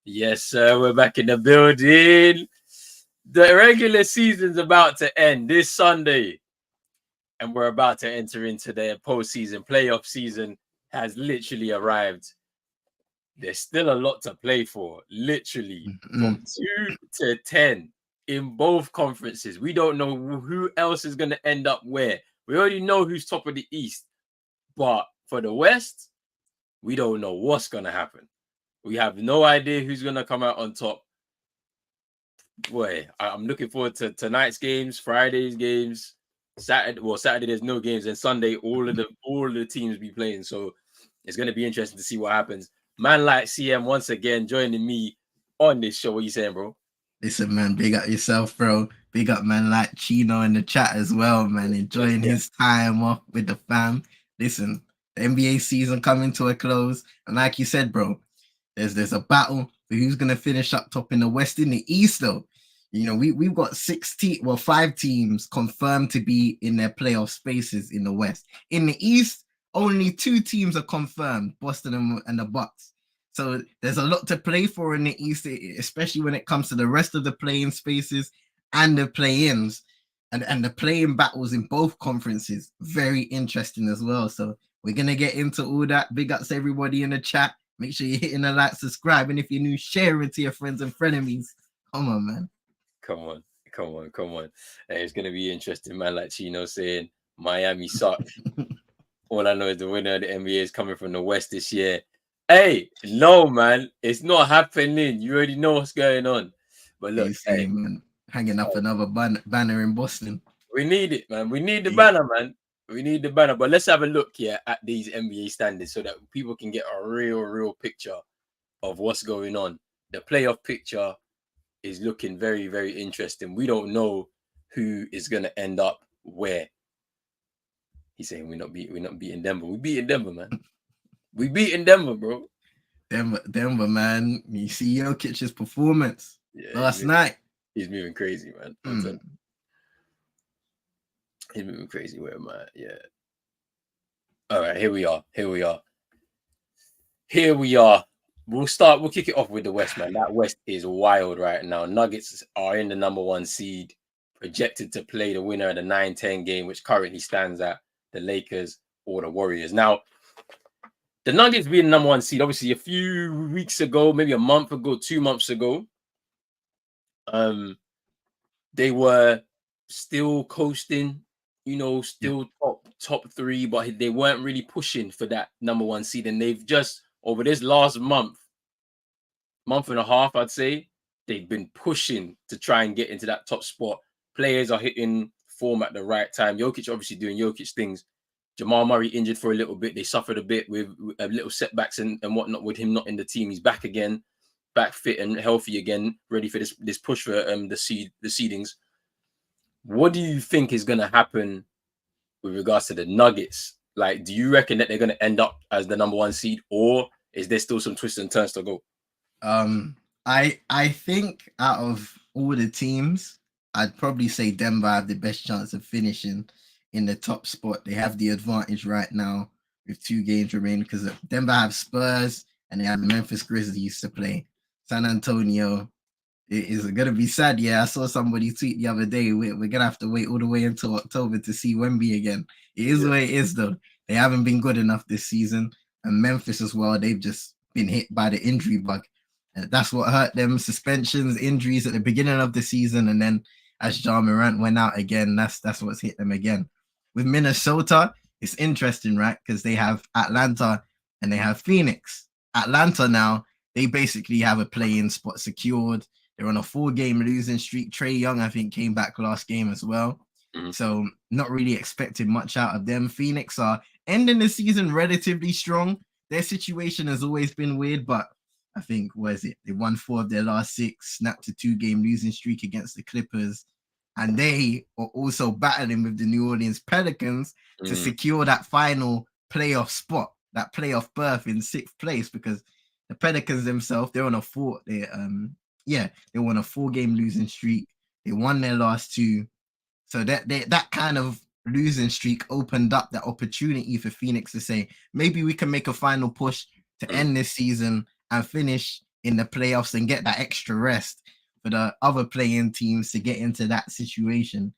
Yes, sir. We're back in the building. The regular season's about to end this Sunday, and we're about to enter into the postseason. Playoff season has literally arrived. There's still a lot to play for, literally from Mm. 2 to 10 in both conferences. We don't know who else is going to end up where. We already know who's top of the East, but for the West, we don't know what's going to happen. We have no idea who's going to come out on top. Boy, I'm looking forward to tonight's games, Friday's games, Saturday. Well, Saturday there's no games, and Sunday all of the teams be playing. So it's gonna be interesting to see what happens. Man like CM once again joining me on this show. What you saying, bro? Listen, man, big up yourself, bro. Big up, man, like Chino in the chat as well, man. Yes, Enjoying yeah. his time off with the fam. Listen, the NBA season coming to a close. And like you said, bro, there's a battle for who's gonna finish up top in the West. In the East, though. We've got 5 teams confirmed to be in their playoff spaces in the West. In the East, only 2 teams are confirmed, Boston and the Bucks. So there's a lot to play for in the East, especially when it comes to the rest of the playing spaces and the play-ins and the playing battles in both conferences. Very interesting as well. So we're gonna get into all that. Big ups to everybody in the chat. Make sure you're hitting the like, subscribe, and if you're new, share it to your friends and frenemies. Come on, man. Come on, come on. And it's gonna be interesting, man. Like Chino saying, Miami suck. All I know is the winner of the NBA is coming from the West this year. Hey, no, man, it's not happening. You already know what's going on. But look, hey, Same, man. Hanging up another banner in Boston. we need it, man. We need the banner, man. We need the banner. But let's have a look here at these NBA standings so that people can get a real picture of what's going on. The playoff picture is looking very interesting. We don't know who is gonna end up where. He's saying we're not beating Denver. We beating Denver, man. We beating Denver, bro. Denver, man. You see Jokic's performance last night. He's moving crazy, man. He's moving crazy. Where am I? Yeah. All right, here we are. We'll kick it off with the West, man. That West is wild right now. Nuggets are in the number 1 seed, projected to play the winner of the 9-10 game, which currently stands at the Lakers or the Warriors. Now, the Nuggets being the number 1 seed, obviously a few weeks ago, maybe a month ago, 2 months ago, they were still coasting, still top 3, but they weren't really pushing for that number 1 seed. And they've just, over this last month and a half, I'd say, they've been pushing to try and get into that top spot. Players are hitting form at the right time. Jokic obviously doing Jokic things. Jamal Murray injured for a little bit. They suffered a bit with a little setbacks and whatnot with him not in the team. He's back again, back fit and healthy again, ready for this push for the seedings. What do you think is going to happen with regards to the Nuggets? Like, do you reckon that they're going to end up as the number 1 seed, or is there still some twists and turns to go? I think out of all the teams, I'd probably say Denver have the best chance of finishing in the top spot. They have the advantage right now with 2 games remaining because Denver have Spurs and they have the Memphis Grizzlies to play. San Antonio, it is going to be sad. Yeah, I saw somebody tweet the other day, we're going to have to wait all the way until October to see Wemby again. It is the way it is, though. They haven't been good enough this season. And Memphis as well, they've just been hit by the injury bug. And that's what hurt them, suspensions, injuries at the beginning of the season. And then as Ja Morant went out again, that's what's hit them again. With Minnesota, it's interesting, right? Because they have Atlanta and they have Phoenix. Atlanta now, they basically have a play-in spot secured. They're on a 4-game losing streak. Trae Young, I think, came back last game as well. Mm-hmm. So not really expecting much out of them. Phoenix are ending the season relatively strong. Their situation has always been weird, but I think, they won 4 of their last 6, snapped a 2-game losing streak against the Clippers. And they are also battling with the New Orleans Pelicans to secure that final playoff spot, that playoff berth in 6th place, because the Pelicans themselves, they're on a 4-game losing streak. They won their last 2. So that kind of losing streak opened up that opportunity for Phoenix to say, maybe we can make a final push to end this season and finish in the playoffs and get that extra rest for the other playing teams to get into that situation.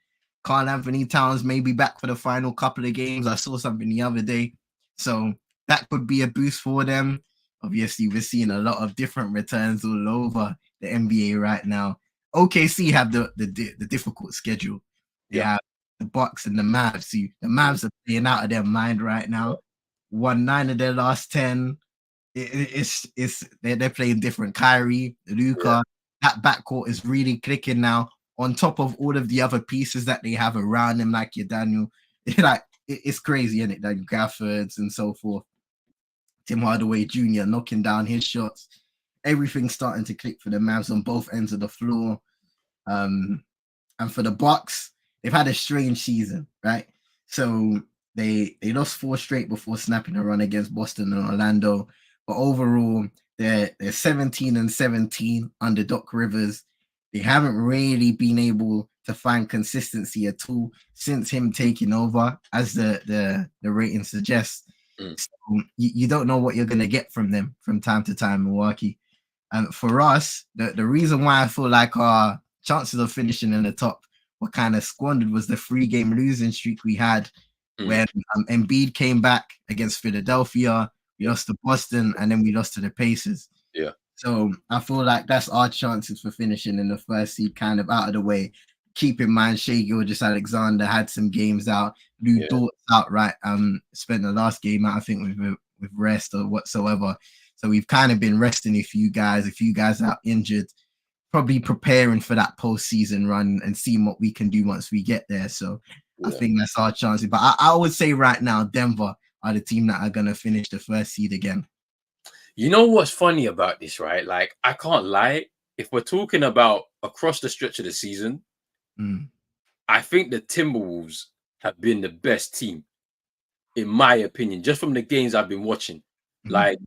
Carl Anthony Towns may be back for the final couple of games. I saw something the other day. So that could be a boost for them. Obviously, we're seeing a lot of different returns all over the NBA right now. OKC have the difficult schedule. They have the Bucks and the Mavs. See, the Mavs are playing out of their mind right now. Won 9 of their last 10. They're playing different. Kyrie, Luka, that backcourt is really clicking now. On top of all of the other pieces that they have around him, like your Daniel, like it's crazy, isn't it? Daniel Gaffords and so forth. Tim Hardaway Jr. knocking down his shots. Everything's starting to click for the Mavs on both ends of the floor. And for the Bucks, they've had a strange season, right? So they lost 4 straight before snapping a run against Boston and Orlando. But overall, they're 17-17 under Doc Rivers. They haven't really been able to find consistency at all since him taking over, as the rating suggests. So you don't know what you're going to get from them from time to time, Milwaukee. And for us, the reason why I feel like our chances of finishing in the top were kind of squandered was the 3-game losing streak we had when Embiid came back against Philadelphia. We lost to Boston, and then we lost to the Pacers. Yeah. So I feel like that's our chances for finishing in the first seed kind of out of the way. Keep in mind, Shai Gilgeous-Alexander had some games out. Lou Dort's out, right? Spent the last game out, I think, with rest or whatsoever. So we've kind of been resting a few guys are injured, probably preparing for that postseason run and seeing what we can do once we get there. So I think that's our chances. But I would say right now, Denver are the team that are going to finish the first seed again. You know what's funny about this, right? Like, I can't lie. If we're talking about across the stretch of the season, I think the Timberwolves have been the best team, in my opinion, just from the games I've been watching. Like,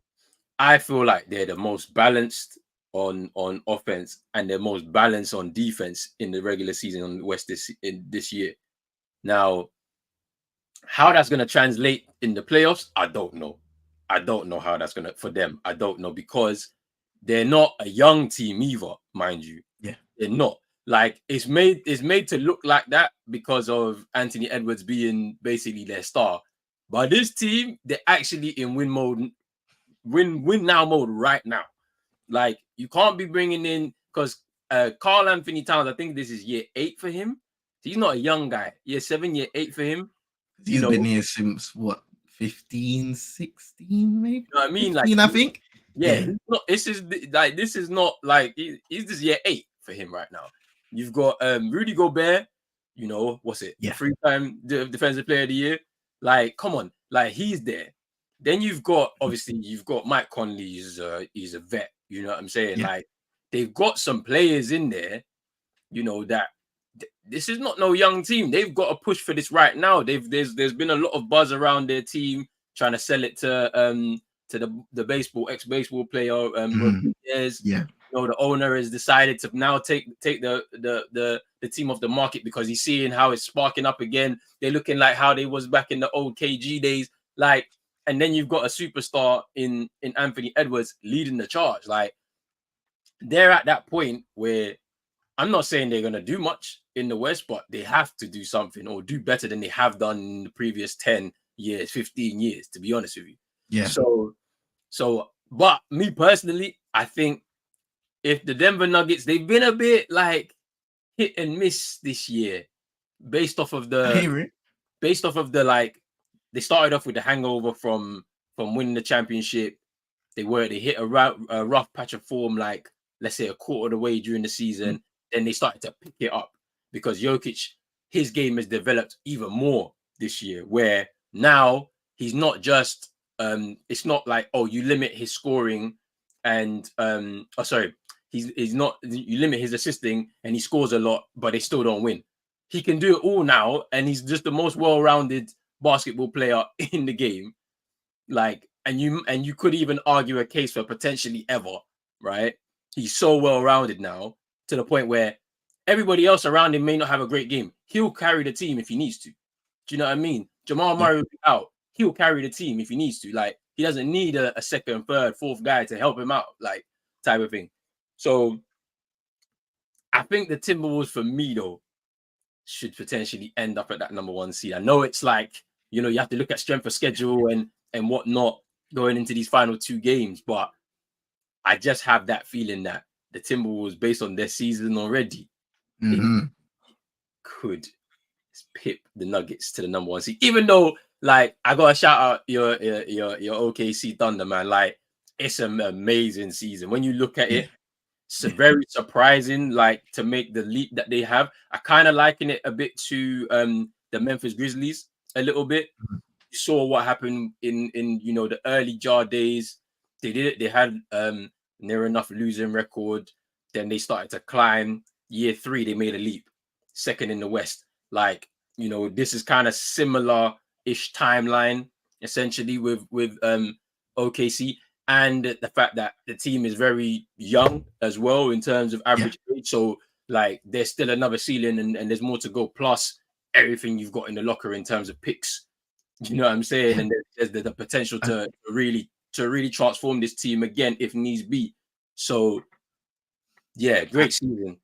I feel like they're the most balanced on offense and they're most balanced on defense in the regular season on the West this year. Now, how that's going to translate in the playoffs, I don't know. I don't know how that's going to, for them. I don't know, because they're not a young team either, mind you. Yeah. They're not. Like, it's made to look like that because of Anthony Edwards being basically their star. But this team, they're actually in win now mode right now. Like, you can't be bringing in, because Carl Anthony Towns, I think this is year 8 for him. He's not a young guy. Year 7, year 8 for him. He's been here since what, 15, 16, maybe? You know what I mean? 15, like, I think. Yeah. This is not like he's just year 8 for him right now. You've got Rudy Gobert, you know, what's it? Yeah. 3-time defensive player of the year. Like, come on, like, he's there. Then you've got Mike Conley, he's a vet, you know what I'm saying? Yeah. Like, they've got some players in there, you know, that this is not no young team. They've got to push for this right now. There's been a lot of buzz around their team trying to sell it to the ex-baseball player Rodriguez. Yeah. You know, the owner has decided to now take the team off the market because he's seeing how it's sparking up again. They're looking like how they was back in the old KG days. Like, and then you've got a superstar in Anthony Edwards leading the charge. Like, they're at that point where I'm not saying they're going to do much in the West, but they have to do something or do better than they have done in the previous 10 years, 15 years, to be honest with you. Yeah. So, but me personally, I think if the Denver Nuggets, they've been a bit like hit and miss this year based off of the like, they started off with the hangover from winning the championship. They hit a rough patch of form, like, let's say a quarter of the way during the season. Then they started to pick it up because Jokic, his game has developed even more this year, where now he's not just it's not like, oh, you limit his scoring and he's not, you limit his assisting and he scores a lot, but they still don't win. He can do it all now, and he's just the most well-rounded basketball player in the game. Like, and you could even argue a case for potentially ever, right? He's so well-rounded now to the point where everybody else around him may not have a great game. He'll carry the team if he needs to. Do you know what I mean? Jamal Murray will be out. He'll carry the team if he needs to. Like, he doesn't need a second, third, fourth guy to help him out, like, type of thing. So I think the Timberwolves, for me though, should potentially end up at that number 1 seed. I know it's like, you know, you have to look at strength of schedule and whatnot going into these final 2 games, but I just have that feeling that the Timberwolves, based on their season already, could pip the Nuggets to the number 1 seed. Even though, like, I gotta shout out your OKC Thunder, man. Like, it's an amazing season. When you look at it, it's very surprising, like, to make the leap that they have. I kind of liken it a bit to the Memphis Grizzlies a little bit. You saw what happened in you know, the early Jar days. They did it. They had near enough losing record. Then they started to climb. Year 3, they made a leap, second in the West. Like, you know, this is kind of similar-ish timeline essentially with OKC. And the fact that the team is very young as well in terms of average age. So, like, there's still another ceiling and there's more to go. Plus, everything you've got in the locker in terms of picks. You know what I'm saying? And there's the potential to really transform this team again if needs be. So, yeah, great season.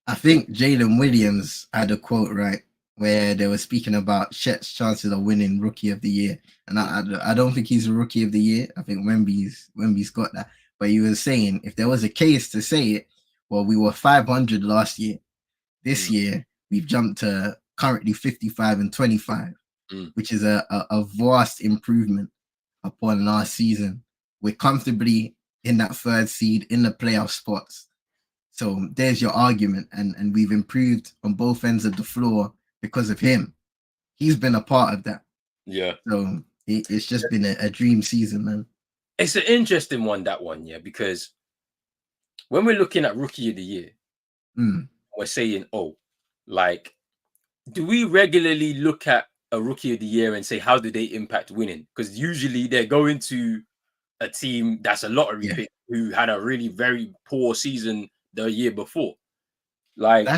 I think Jalen Williams had a quote, right, where they were speaking about Chet's chances of winning Rookie of the Year. And I don't think he's a Rookie of the Year. I think Wemby's got that. But he was saying, if there was a case to say it, well, we were 500 last year. This year, we've jumped to currently 55 and 25, which is a vast improvement upon last season. We're comfortably in that 3rd seed in the playoff spots. So there's your argument. And we've improved on both ends of the floor because of him. He's been a part of that. Yeah. So it's just been a dream season, man. It's an interesting one, that one, yeah, because when we're looking at Rookie of the Year, we're saying, oh, like, do we regularly look at a Rookie of the Year and say, how do they impact winning? Because usually they're going to a team that's a lottery pick who had a really very poor season the year before. Like,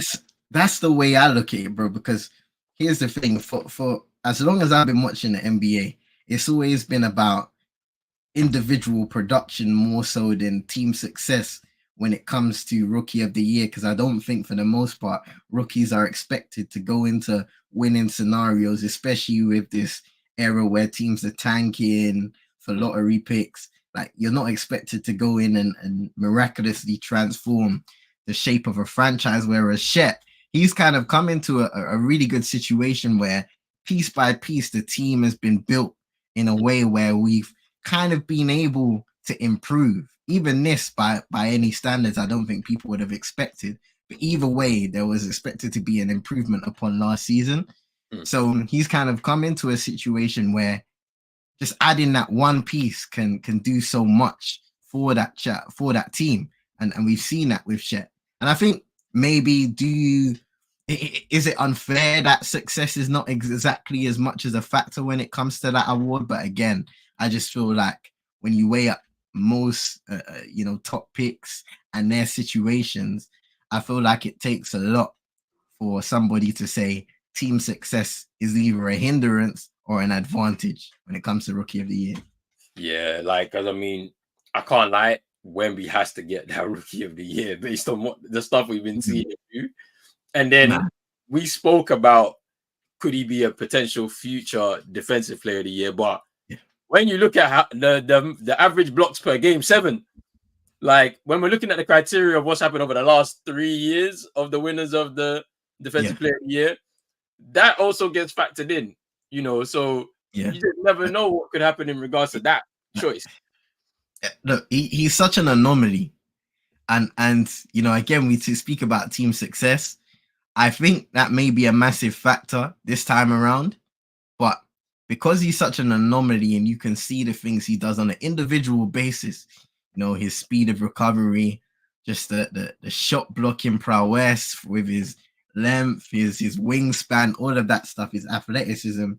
that's the way I look at it, bro, because here's the thing, for as long as I've been watching the NBA, it's always been about individual production more so than team success when it comes to Rookie of the Year, because I don't think for the most part rookies are expected to go into winning scenarios, especially with this era where teams are tanking for lottery picks. Like, you're not expected to go in and miraculously transform the shape of a franchise, whereas Chet, he's kind of come into a really good situation where piece by piece the team has been built in a way where we've kind of been able to improve. Even this, by any standards, I don't think people would have expected. But either way, there was expected to be an improvement upon last season. So he's kind of come into a situation where just adding that one piece can do so much for that team. And we've seen that with Chet. And I think maybe is it unfair that success is not exactly as much as a factor when it comes to that award? But again, I just feel like when you weigh up most top picks and their situations, I feel like it takes a lot for somebody to say team success is either a hindrance or an advantage when it comes to Rookie of the Year. Yeah, like, because I mean, I can't lie, Wemby has to get that Rookie of the Year based on what the stuff we've been seeing him do. And then we spoke about, could he be a potential future defensive player of the year? But when you look at how the average blocks per game, 7, like, when we're looking at the criteria of what's happened over the last 3 years of the winners of the defensive player of the year, that also gets factored in, you know. So you just never know what could happen in regards to that choice. Look, he's such an anomaly, and you know, again, we speak about team success. I think that may be a massive factor this time around, but because he's such an anomaly and you can see the things he does on an individual basis, you know, his speed of recovery, just the shot blocking prowess with his length, his wingspan, all of that stuff, his athleticism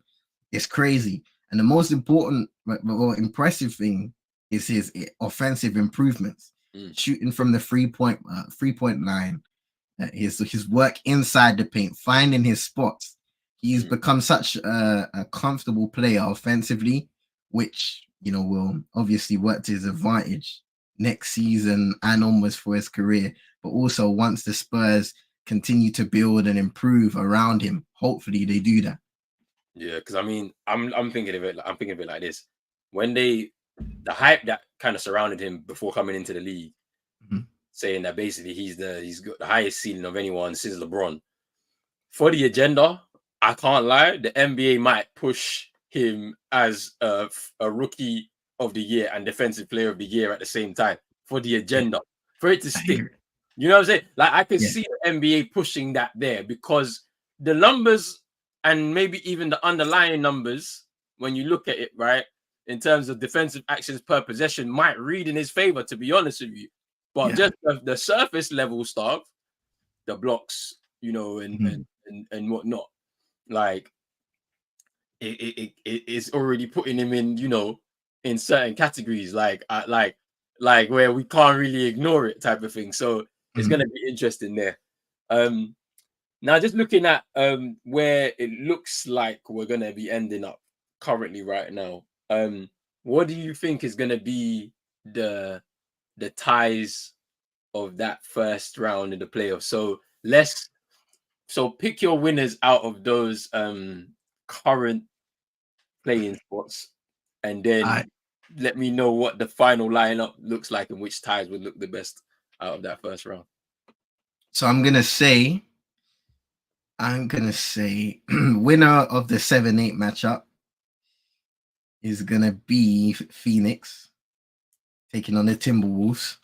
is crazy. And the most important, more impressive thing is his offensive improvements, shooting from the 3-point line, his work inside the paint, finding his spots. He's become such a comfortable player offensively, which, you know, will obviously work to his advantage next season and onwards for his career. But also once the Spurs continue to build and improve around him, hopefully they do that. Yeah, because I mean, I'm thinking of it. I'm thinking of it like this: when the hype that kind of surrounded him before coming into the league, saying that basically he's got the highest ceiling of anyone since LeBron. For the agenda, I can't lie, the NBA might push him as a rookie of the year and defensive player of the year at the same time for the agenda, for it to stick. You know what I'm saying? Like I can see the NBA pushing that there because the numbers and maybe even the underlying numbers, when you look at it, right, in terms of defensive actions per possession, might read in his favor, to be honest with you. But just the surface level stuff, the blocks, you know, and whatnot, like it's already putting him in, you know, in certain categories, like where we can't really ignore it, type of thing. So it's gonna be interesting there. Now just looking at where it looks like we're gonna be ending up currently right now. What do you think is gonna be the ties of that first round in the playoffs? So pick your winners out of those current playing spots, and then let me know what the final lineup looks like and which ties would look the best out of that first round. So I'm gonna say winner of the 7-8 matchup is gonna be Phoenix taking on the Timberwolves.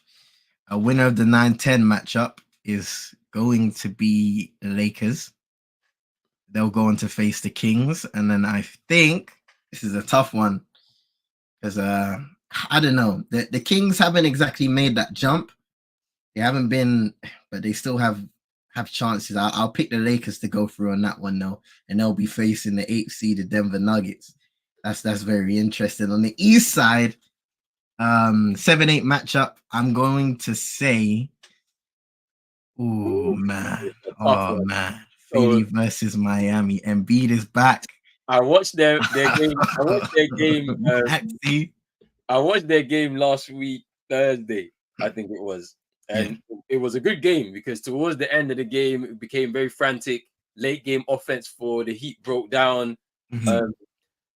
A winner of the 9-10 matchup is going to be the Lakers. They'll go on to face the Kings, and then I think this is a tough one because I don't know. The Kings haven't exactly made that jump. They haven't been, but they still have chances. I'll pick the Lakers to go through on that one though, and they'll be facing the 8th seeded Denver Nuggets. That's very interesting. On the East side, 7-8 matchup, I'm going to say, oh man, Philly versus Miami. Embiid is back. I watched their game. I watched their game last week, Thursday, I think it was. And it was a good game because towards the end of the game, it became very frantic. Late game offense for the Heat broke down.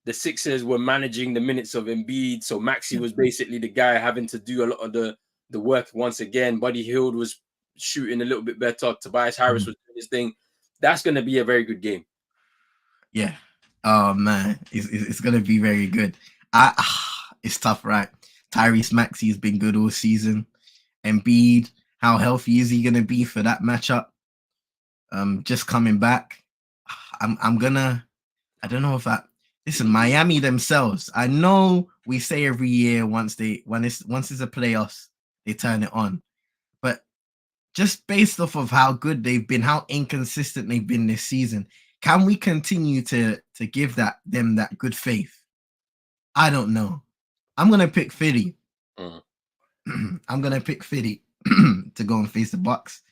The Sixers were managing the minutes of Embiid. So Maxey was basically the guy having to do a lot of the work once again. Buddy Hield was shooting a little bit better. Tobias Harris was doing his thing. That's going to be a very good game. Yeah. Oh, man. It's going to be very good. It's tough, right? Tyrese Maxey has been good all season. Embiid, how healthy is he going to be for that matchup? Just coming back. I don't know if listen, Miami themselves. I know we say every year once it's a playoffs, they turn it on. But just based off of how good they've been, how inconsistent they've been this season, can we continue to give them that good faith? I don't know. I'm gonna pick Philly. I'm gonna pick Philly to go and face the Bucks.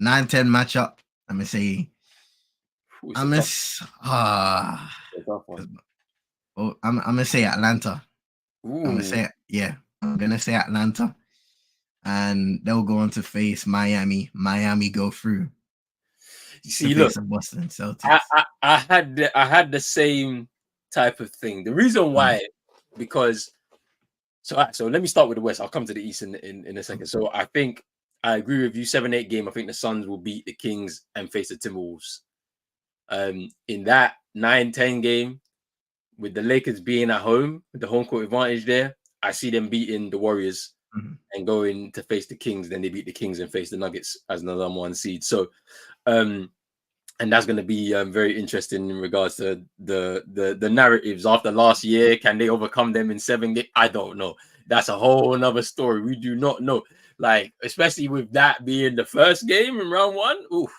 9-10 matchup. I'm gonna say. I'm gonna say Atlanta. I'm gonna say Atlanta, and they'll go on to face Miami. Miami go through. You see, look, Boston Celtics. I had the same type of thing. The reason why, because so let me start with the West. I'll come to the East in a second. So I think I agree with you. 7-8 game. I think the Suns will beat the Kings and face the Timberwolves. In that 9-10 game, with the Lakers being at home, with the home court advantage there, I see them beating the Warriors and going to face the Kings. Then they beat the Kings and face the Nuggets as another number 1 seed. So, and that's going to be very interesting in regards to the narratives after last year. Can they overcome them in 7 games? I don't know. That's a whole another story. We do not know. Like, especially with that being the first game in round 1. Oof,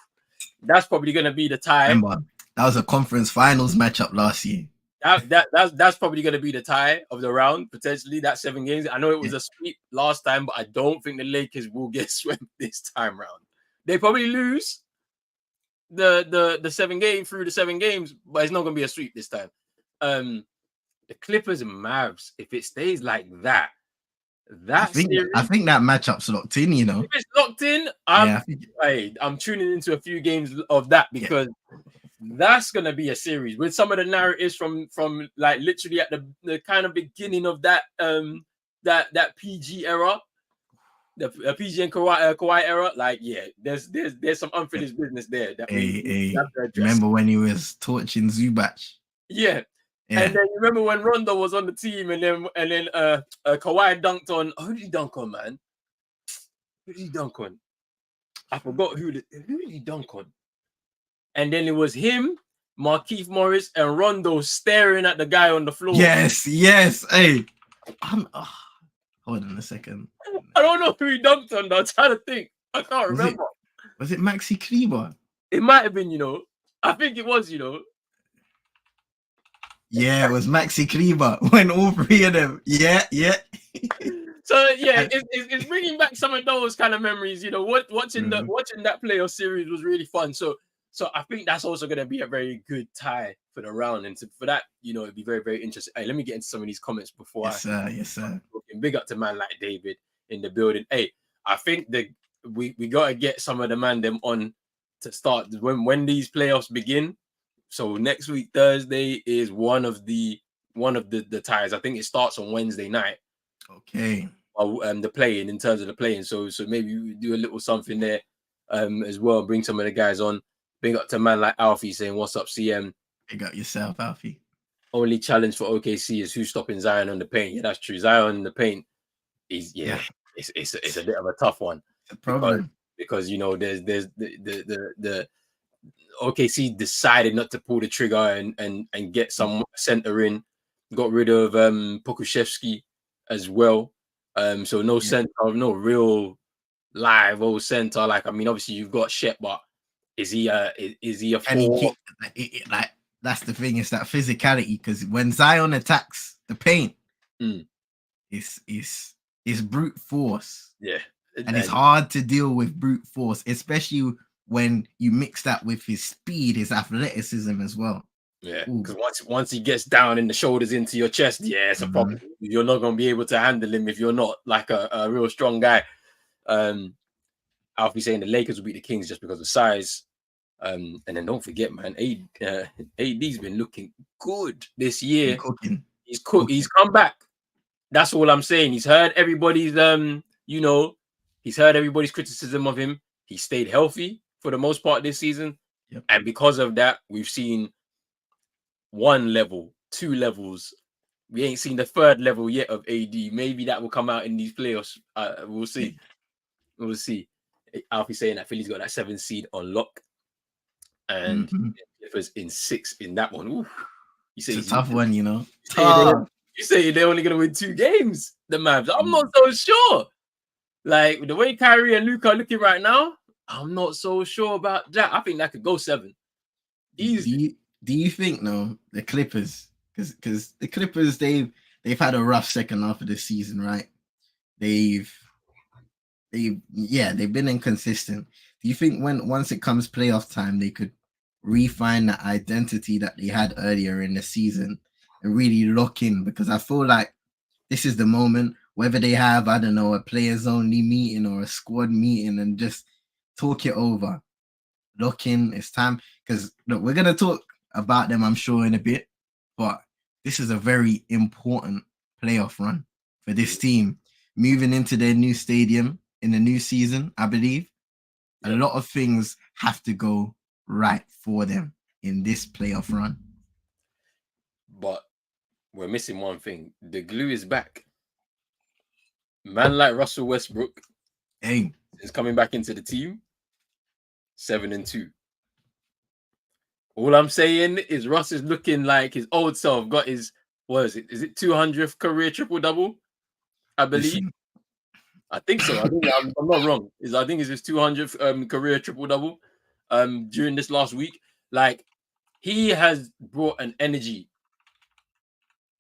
that's probably going to be the tie. Remember, that was a conference finals matchup last year. That's probably going to be the tie of the round, potentially, that 7 games. I know it was a sweep last time, but I don't think the Lakers will get swept this time round. They probably lose the 7 game through the 7 games, but it's not going to be a sweep this time. The Clippers and Mavs, if it stays like that, That series, I think that matchup's locked in. You know. if it's locked in, Yeah. I think, I'm tuning into a few games of that because that's gonna be a series with some of the narratives from like literally at the kind of beginning of that that PG era, the PG and Kawhi era. Like, yeah, there's some unfinished business there that we have to address. remember when he was torching Zubac? Yeah. Yeah. And then you remember when Rondo was on the team, and then Kawhi dunked on. Who did he dunk on, man? Who did he dunk on? I forgot who did he dunk on. And then it was him, Markieff Morris, and Rondo staring at the guy on the floor. Yes. Hey, hold on a second. I don't know who he dunked on. I'm trying to think. I can't remember. Was it Maxi Kleber? It might have been, I think it was, Yeah, it was Maxi Kleber when all three of them. Yeah. So yeah, it's bringing back some of those kind of memories. Watching that playoff series was really fun. So I think that's also going to be a very good tie for the round, and for that, it'd be very, very interesting. Hey, let me get into some of these comments before. Yes, sir. Big up to man like David in the building. Hey, I think that we got to get some of the man them on to start when these playoffs begin. So next week Thursday is one of the ties. I think it starts on Wednesday night. Okay. The playing in terms of the playing. So maybe we do a little something there as well. Bring some of the guys on. Bring up to man like Alfie saying, "What's up, CM?" Big up yourself, Alfie. Only challenge for OKC is who's stopping Zion on the paint. Yeah, that's true. Zion in the paint is it's a bit of a tough one. It's a problem because there's the OKC decided not to pull the trigger and get some center in. Got rid of Pokuševski as well. So no center, no real live old center. Like, I mean, obviously you've got Shep, but is he a four? Like, that's the thing, it's that physicality, because when Zion attacks the paint, it's brute force. Yeah. And it's hard to deal with brute force, especially when you mix that with his speed, his athleticism as well. Yeah, because once he gets down in the shoulders into your chest, it's a problem. You're not going to be able to handle him if you're not like a real strong guy. Alfie saying the Lakers will beat the Kings just because of size. And then don't forget, man, AD's been looking good this year. He's cooked. He's come back. That's all I'm saying. He's heard everybody's he's heard everybody's criticism of him. He stayed healthy for the most part this season. Yep. And because of that, we've seen 1 level, 2 levels. We ain't seen the 3rd level yet of AD. Maybe that will come out in these playoffs. We'll see. We'll see. Alfie saying that Philly's got that 7th seed on lock. And Clippers in 6 in that one. Ooh. It's a tough one, You say they're only going to win 2 games, the Mavs. I'm not so sure. Like, the way Kyrie and Luka are looking right now, I'm not so sure about that. I think that could go 7. Easy. Do you think, the Clippers, because the Clippers, they've had a rough second half of the season, right? They've been inconsistent. Do you think once it comes playoff time, they could refine that identity that they had earlier in the season and really lock in? Because I feel like this is the moment, whether they have, I don't know, a players only meeting or a squad meeting, and just talk it over. Lock in, it's time. Because look, we're gonna talk about them, I'm sure, in a bit, but this is a very important playoff run for this team. Moving into their new stadium in the new season, I believe a lot of things have to go right for them in this playoff run. But we're missing one thing. The glue is back. Man like Russell Westbrook is coming back into the team. 7-2. All I'm saying is Russ is looking like his old self. Got his, what is it? Is it 200th career triple-double? I believe. I think so. I think I'm not wrong. I think it's his 200th career triple-double during this last week. Like, he has brought an energy,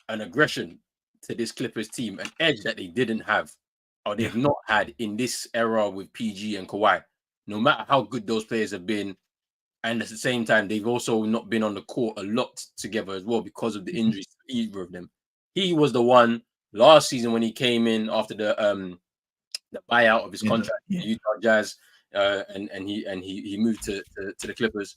an aggression to this Clippers team, an edge that they didn't have, or they've not had in this era with PG and Kawhi. No matter how good those players have been, and at the same time, they've also not been on the court a lot together as well because of the injuries to either of them. He was the one last season when he came in after the buyout of his contract, Yeah. the Utah Jazz, and he moved to the Clippers.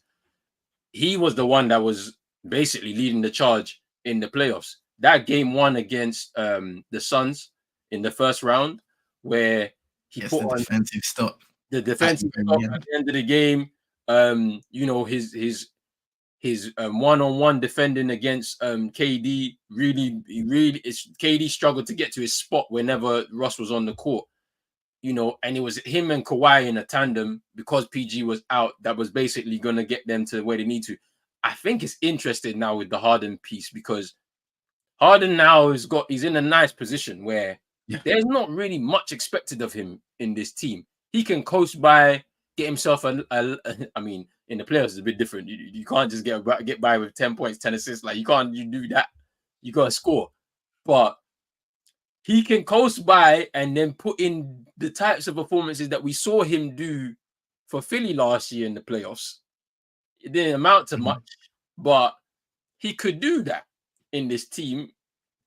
He was the one that was basically leading the charge in the playoffs. That game one against the Suns in the first round, where he Gets put the on defensive stop the at the defensive very stop end. at the end of the game. You know, his one-on-one defending against KD KD struggled to get to his spot whenever Russ was on the court. You know, and it was him and Kawhi in a tandem because PG was out that was basically going to get them to where they need to. I think it's interesting now with the Harden piece because Harden now he's in a nice position where there's not really much expected of him in this team. He can coast by, get himself I mean, in the playoffs it's a bit different. You can't just get by with 10 points, 10 assists. Like you do that. You gotta score. But he can coast by and then put in the types of performances that we saw him do for Philly last year in the playoffs. It didn't amount to much, but he could do that in this team.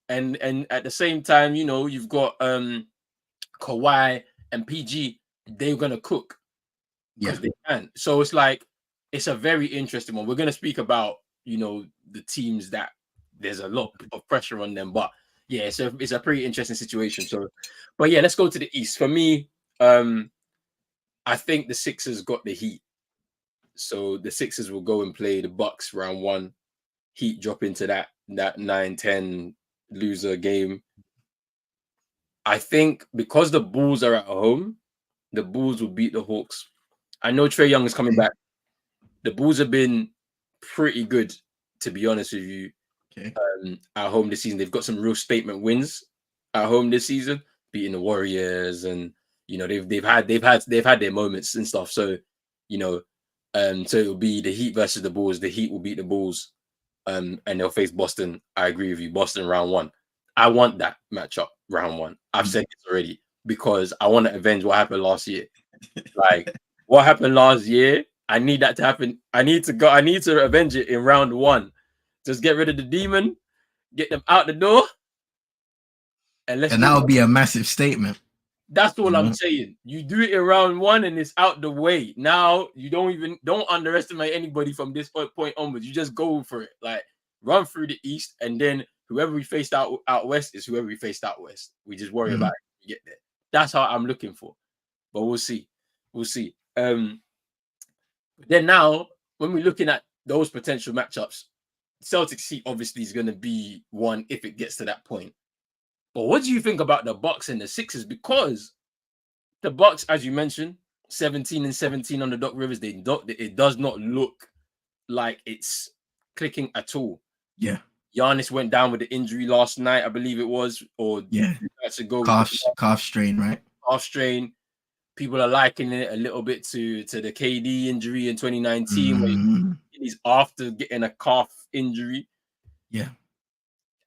And at the same time, you know, you've got Kawhi and PG, they're gonna cook because they can. So it's like it's a very interesting one. We're gonna speak about, you know, the teams that there's a lot of pressure on them, but yeah, it's a pretty interesting situation. So, but yeah, let's go to the East. For me, I think the Sixers got the heat. So the Sixers will go and play the Bucks round one. Heat drop into that 9-10 loser game. I think because the Bulls are at home, the Bulls will beat the Hawks. I know Trae Young is coming back. The Bulls have been pretty good, to be honest with you. At home this season, they've got some real statement wins at home this season, beating the Warriors, and you know they've had their moments and stuff. So you know, so it'll be the Heat versus the Bulls. The Heat will beat the Bulls, and they'll face Boston. I agree with you, Boston round one. I want that matchup round one. I've said this already because I want to avenge what happened last year. Like what happened last year, I need that to happen. I need to avenge it in round one. Just get rid of the demon, get them out the door, and that would be a massive statement. That's all I'm saying. You do it in round one and it's out the way. Now you don't underestimate anybody from this point onwards. You just go for it. Like run through the East, and then whoever we faced out west is whoever we faced out west. We just worry about it when we get there. That's how I'm looking for. But we'll see. We'll see. Then now, when we're looking at those potential matchups, Celtics Heat obviously is going to be one if it gets to that point. But what do you think about the Bucks and the Sixers? Because the Bucks, as you mentioned, 17-17 on the Doc Rivers, it does not look like it's clicking at all. Yeah. Giannis went down with the injury last night, I believe it was, or to go calf strain, right? Calf strain. People are likening it a little bit to the KD injury in 2019, where he's after getting a calf injury. Yeah.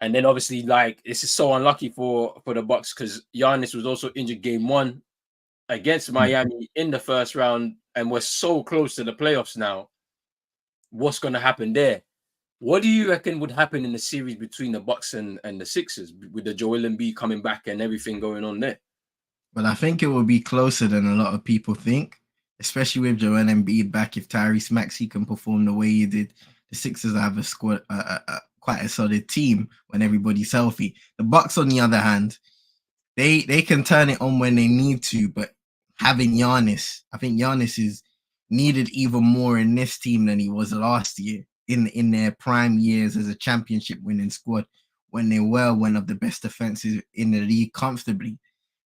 And then obviously, like, this is so unlucky for the Bucks because Giannis was also injured game one against Miami in the first round, and we're so close to the playoffs now. What's going to happen there? What do you reckon would happen in the series between the Bucks and the Sixers with the Joel Embiid coming back and everything going on there? Well, I think it will be closer than a lot of people think, especially with Joel Embiid back. If Tyrese Maxey can perform the way he did, the Sixers have a squad, quite a solid team when everybody's healthy. The Bucks, on the other hand, they can turn it on when they need to, but having Giannis, I think Giannis is needed even more in this team than he was last year in their prime years as a championship winning squad when they were one of the best defenses in the league comfortably,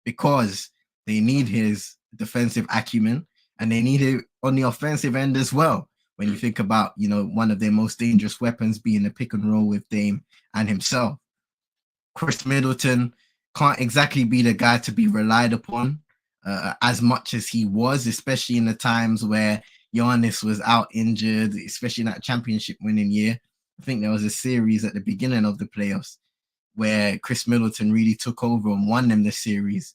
because they need his defensive acumen and they need it on the offensive end as well. When you think about, you know, one of their most dangerous weapons being the pick and roll with Dame and himself. Chris Middleton can't exactly be the guy to be relied upon as much as he was, especially in the times where Giannis was out injured, especially in that championship winning year. I think there was a series at the beginning of the playoffs where Chris Middleton really took over and won them the series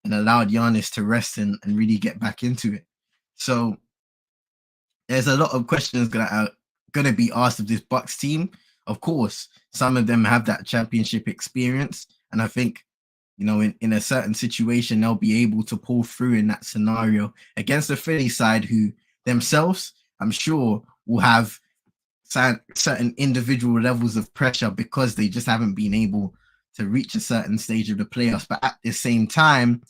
and allowed Giannis to rest and really get back into it. So there's a lot of questions that are going to be asked of this Bucks team. Of course, some of them have that championship experience And I think, in a certain situation, they'll be able to pull through in that scenario against the Philly side, who themselves, I'm sure, will have certain individual levels of pressure because they just haven't been able to reach a certain stage of the playoffs. But at the same time,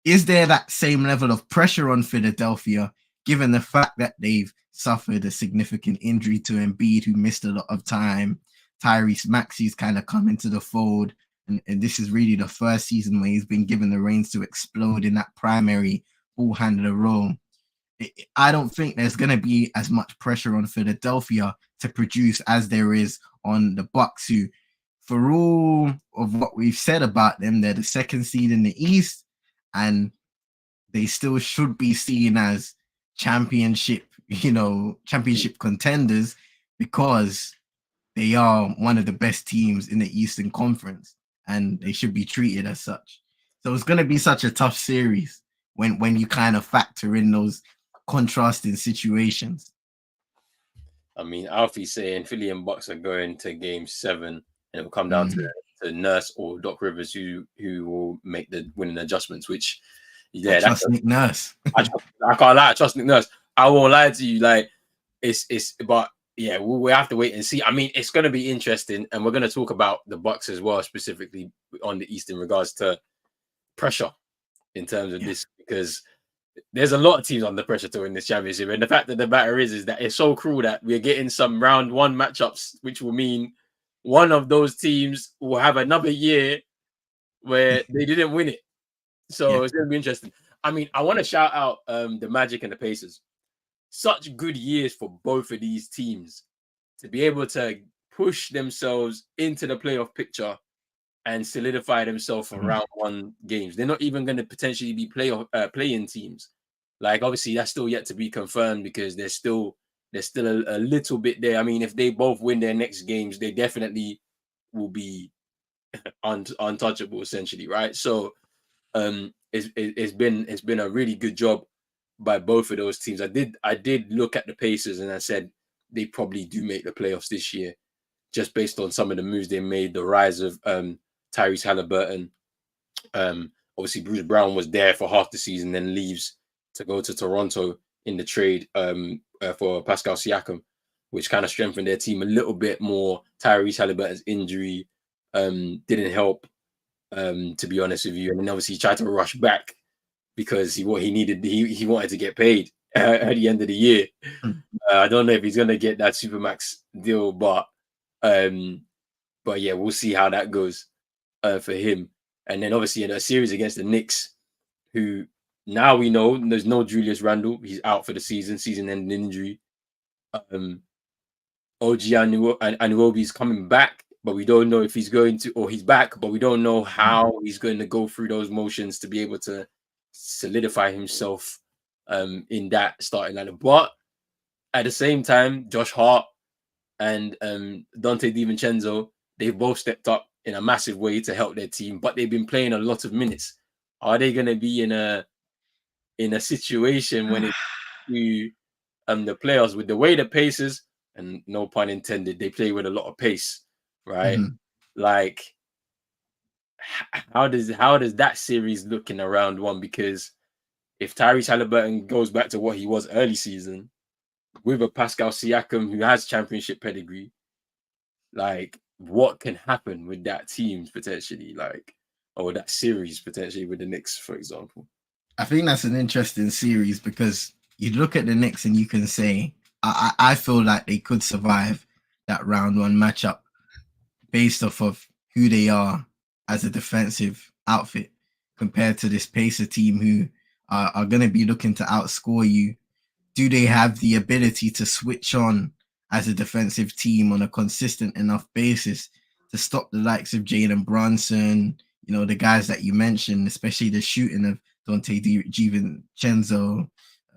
is there that same level of pressure on Philadelphia, given the fact that they've suffered a significant injury to Embiid, who missed a lot of time? Tyrese Maxey's kind of come into the fold, and this is really the first season where he's been given the reins to explode in that primary ball handler role. I don't think there's going to be as much pressure on Philadelphia to produce as there is on the Bucks, who, for all of what we've said about them, they're the second seed in the East, and they still should be seen as championship contenders because they are one of the best teams in the Eastern Conference, and they should be treated as such. So it's going to be such a tough series when you kind of factor in those contrasting situations. I mean, Alfie's saying Philly and Bucks are going to Game 7, and it will come down to Nurse or Doc Rivers who will make the winning adjustments. Which, yeah, trust Nick Nurse. I can't lie. I trust Nick Nurse. I won't lie to you. Like but yeah, we have to wait and see. I mean, it's going to be interesting, and we're going to talk about the Bucks as well, specifically on the East in regards to pressure in terms of this, because there's a lot of teams under pressure to win this championship. And the fact that the matter is that it's so cruel that we're getting some round one matchups, which will mean one of those teams will have another year where they didn't win it. So It's going to be interesting. I mean, I want to shout out the Magic and the Pacers. Such good years for both of these teams to be able to push themselves into the playoff picture and solidify themselves for round one games. They're not even going to potentially be play-in teams. Like, obviously, that's still yet to be confirmed because there's still a little bit there. I mean, if they both win their next games, they definitely will be untouchable, essentially, right? So, it's been a really good job by both of those teams. I did look at the Pacers and I said they probably do make the playoffs this year, just based on some of the moves they made, the rise of Tyrese Halliburton. Obviously, Bruce Brown was there for half the season, then leaves to go to Toronto in the trade for Pascal Siakam, which kind of strengthened their team a little bit more. Tyrese Halliburton's injury didn't help, to be honest with you. And then obviously he tried to rush back because he wanted to get paid at the end of the year. I don't know if he's going to get that Supermax deal, but yeah, we'll see how that goes for him. And then obviously in a series against the Knicks, who now we know there's no Julius Randle. He's out for the season-ending injury. OG Anunoby's coming back, but we don't know if he's going to, or he's back, but we don't know how he's going to go through those motions to be able to solidify himself in that starting lineup. But at the same time, Josh Hart and Dante DiVincenzo, they've both stepped up in a massive way to help their team, but they've been playing a lot of minutes. Are they going to be in a situation when it's to the playoffs with the way the Pacers, and no pun intended, they play with a lot of pace, right? Like, how does that series look in a round one? Because if Tyrese Halliburton goes back to what he was early season with a Pascal Siakam who has championship pedigree, like, what can happen with that team potentially, like, or that series potentially with the Knicks, for example? I think that's an interesting series because you look at the Knicks and you can say, I feel like they could survive that round one matchup based off of who they are as a defensive outfit compared to this Pacer team who are going to be looking to outscore you. Do they have the ability to switch on as a defensive team on a consistent enough basis to stop the likes of Jalen Brunson, the guys that you mentioned, especially the shooting of Dante DiVincenzo,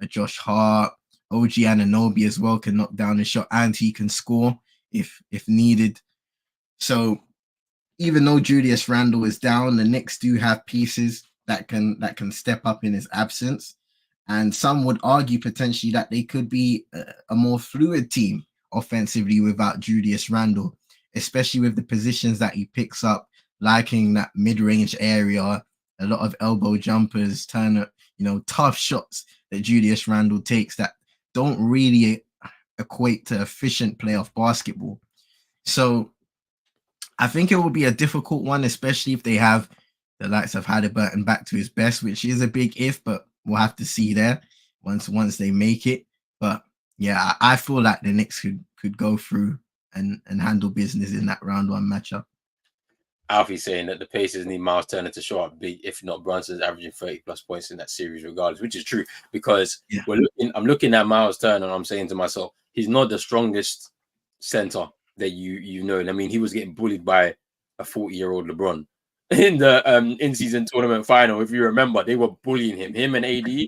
Josh Hart, OG Anunoby as well can knock down the shot and he can score if needed. So even though Julius Randle is down, the Knicks do have pieces that can step up in his absence. And some would argue potentially that they could be a more fluid team offensively without Julius Randle, especially with the positions that he picks up, liking that mid-range area, a lot of elbow jumpers, tough shots that Julius Randle takes that don't really equate to efficient playoff basketball. So I think it will be a difficult one, especially if they have the likes of Halliburton back to his best, which is a big if, but we'll have to see there once they make it. But yeah, I feel like the Knicks could go through and handle business in that round one matchup. Alfie's saying that the Pacers need Miles Turner to show up big. If not, Brunson's averaging 30+ points in that series regardless, which is true because I'm looking at Miles Turner and I'm saying to myself, he's not the strongest center that you know. I mean, he was getting bullied by a 40-year-old LeBron in the in-season tournament final. If you remember, they were bullying him and AD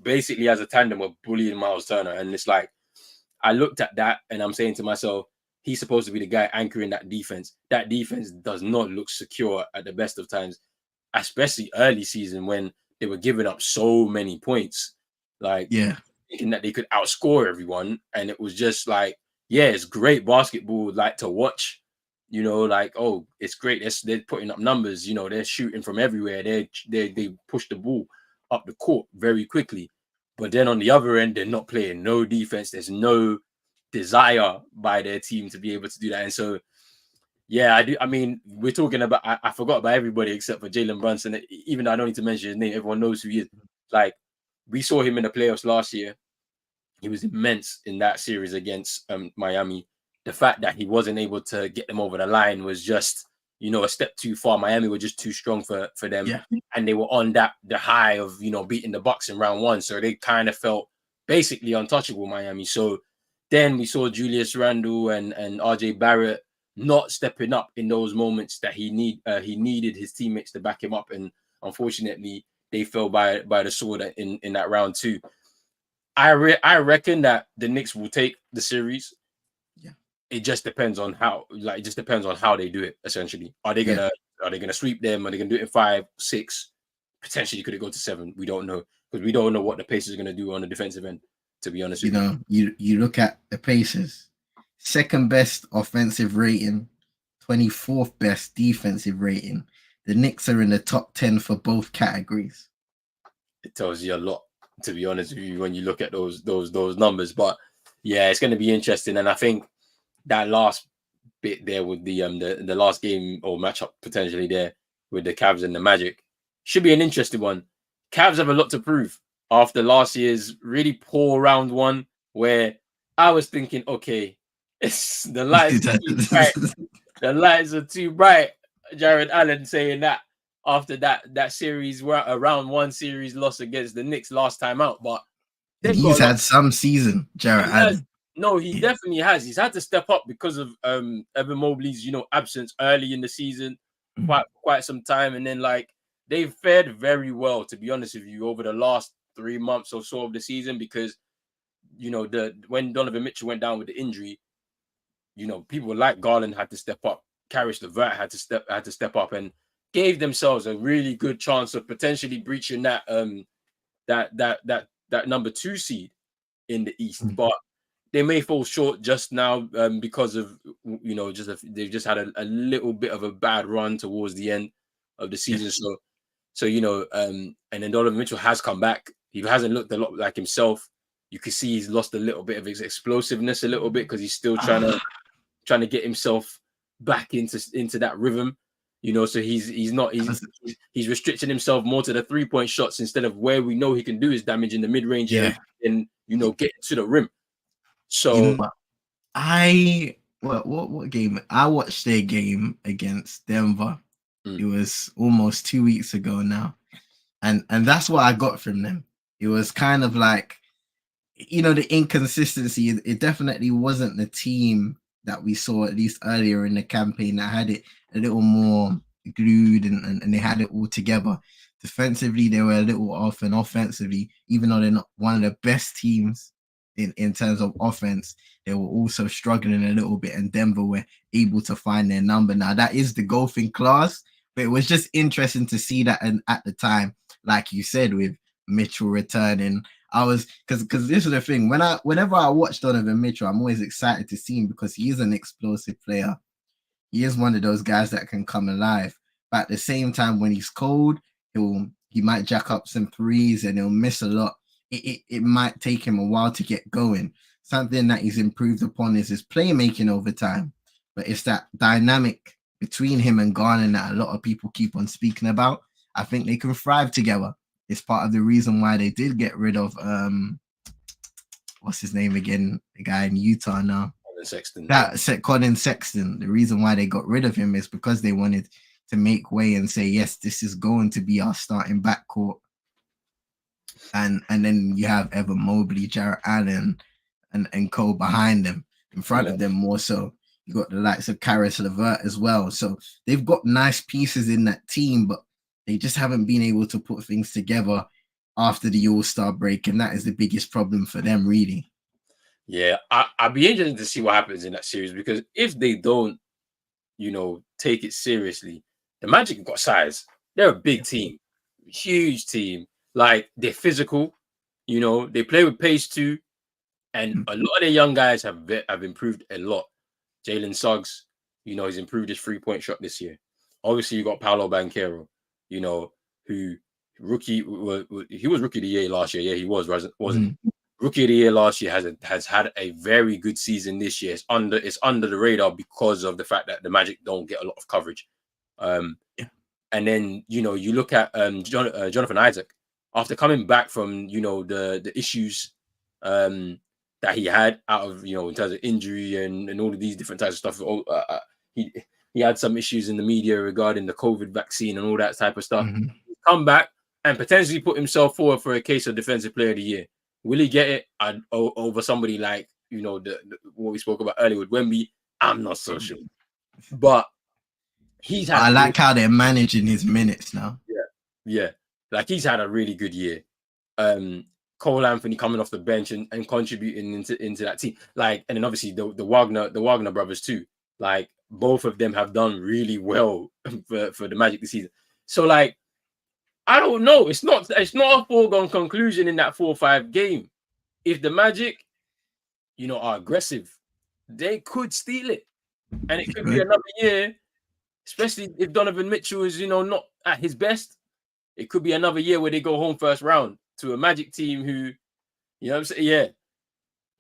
basically as a tandem were bullying Miles Turner. And it's like, I looked at that and I'm saying to myself, he's supposed to be the guy anchoring that defense. That defense does not look secure at the best of times, especially early season when they were giving up so many points. Like, thinking that they could outscore everyone. And it was just like, yeah, it's great basketball, like to watch, you know, like, oh, it's great. They're putting up numbers, you know, they're shooting from everywhere. They push the ball up the court very quickly. But then on the other end, they're not playing no defense. There's no desire by their team to be able to do that. And so, yeah, I do. I mean, we're talking about, I forgot about everybody except for Jalen Brunson. Even though I don't need to mention his name, everyone knows who he is. Like, we saw him in the playoffs last year. He was immense in that series against Miami. The fact that he wasn't able to get them over the line was just, you know, a step too far. Miami were just too strong for them. Yeah. And they were on the high of, you know, beating the Bucks in round one. So they kind of felt basically untouchable, Miami. So then we saw Julius Randle and RJ Barrett not stepping up in those moments that he needed his teammates to back him up. And unfortunately, they fell by the sword in that round two. I reckon that the Knicks will take the series. Yeah. It just depends on how they do it, essentially. Are they gonna sweep them? Are they gonna do it in 5, 6? Potentially could it go to 7? We don't know. Because we don't know what the Pacers are gonna do on the defensive end, to be honest with you. You look at the Pacers, second best offensive rating, 24th best defensive rating. The Knicks are in the top 10 for both categories. It tells you a lot, to be honest with you, when you look at those numbers. But yeah, it's going to be interesting. And I think that last bit there with the last game or matchup potentially there with the Cavs and the Magic should be an interesting one. Cavs have a lot to prove after last year's really poor round one, where I was thinking, okay, it's the lights are too bright. The lights are too bright. Jared Allen saying that after that series, a round one series loss against the Knicks last time out. But he's had some season, Jared Allen. No, he definitely has. He's had to step up because of Evan Mobley's, you know, absence early in the season, quite some time. And then, like, they've fared very well, to be honest with you, over the last 3 months or so of the season, because, you know, when Donovan Mitchell went down with the injury, you know, people like Garland had to step up. Caris LeVert had to step up and gave themselves a really good chance of potentially breaching that number 2 seed in the East. But they may fall short just now because of, you know, they've just had a little bit of a bad run towards the end of the season. Yes. So you know, and then Donovan Mitchell has come back. He hasn't looked a lot like himself. You can see he's lost a little bit of his explosiveness a little bit because he's still trying to get himself back into that rhythm. You know, so he's restricting himself more to the 3-point shots instead of where we know he can do his damage in the mid-range and, you know, get to the rim. So you know, what game? I watched their game against Denver. It was almost 2 weeks ago now. And that's what I got from them. It was kind of like, you know, the inconsistency. It definitely wasn't the team that we saw at least earlier in the campaign that had it a little more glued and they had it all together. Defensively, they were a little off, and offensively, even though they're not one of the best teams in terms of offense, they were also struggling a little bit, and Denver were able to find their number. Now, that is the golfing class, but it was just interesting to see that. And at the time, like you said, with Mitchell returning, I was, because this is the thing, whenever I watch Donovan Mitchell, I'm always excited to see him because he is an explosive player. He is one of those guys that can come alive. But at the same time, when he's cold, he might jack up some threes and he'll miss a lot. It might take him a while to get going. Something that he's improved upon is his playmaking over time. But it's that dynamic between him and Garland that a lot of people keep on speaking about. I think they can thrive together. It's part of the reason why they did get rid of what's his name again? The guy in Utah now. Sexton. Colin Sexton. The reason why they got rid of him is because they wanted to make way and say, yes, this is going to be our starting backcourt. And then you have Evan Mobley, Jarrett Allen, and Cole behind them, in front of them more so. You got the likes of Karis LeVert as well. So they've got nice pieces in that team, but they just haven't been able to put things together after the All-Star break. And that is the biggest problem for them, really. Yeah, I'd be interested to see what happens in that series, because if they don't, take it seriously, the Magic have got size. They're a big team, huge team. Like, they're physical, they play with pace too. And a lot of the young guys have improved a lot. Jalen Suggs, he's improved his 3-point shot this year. Obviously, you got Paolo Banchero, who rookie, he was rookie of the year last year. Yeah, he wasn't. Rookie of the year last year has had a very good season this year. It's under the radar because of the fact that the Magic don't get a lot of coverage. And then you look at Jonathan Isaac, after coming back from the issues that he had out of in terms of injury and all of these different types of stuff. He had some issues in the media regarding the COVID vaccine and all that type of stuff. Come back and potentially put himself forward for a case of Defensive Player of the Year. Will he get it over somebody like what we spoke about earlier with Wemby? I'm not so sure, but he's had. I like how they're managing his minutes now. Yeah, like he's had a really good year. Cole Anthony coming off the bench and contributing into that team, like, and then obviously the Wagner brothers too. Like, both of them have done really well for the Magic this season. So, like, I don't know. It's not a foregone conclusion in that 4-5 game. If the Magic, are aggressive, they could steal it, and it could be another year. Especially if Donovan Mitchell is, not at his best, it could be another year where they go home first round to a Magic team who, what I'm saying? Yeah,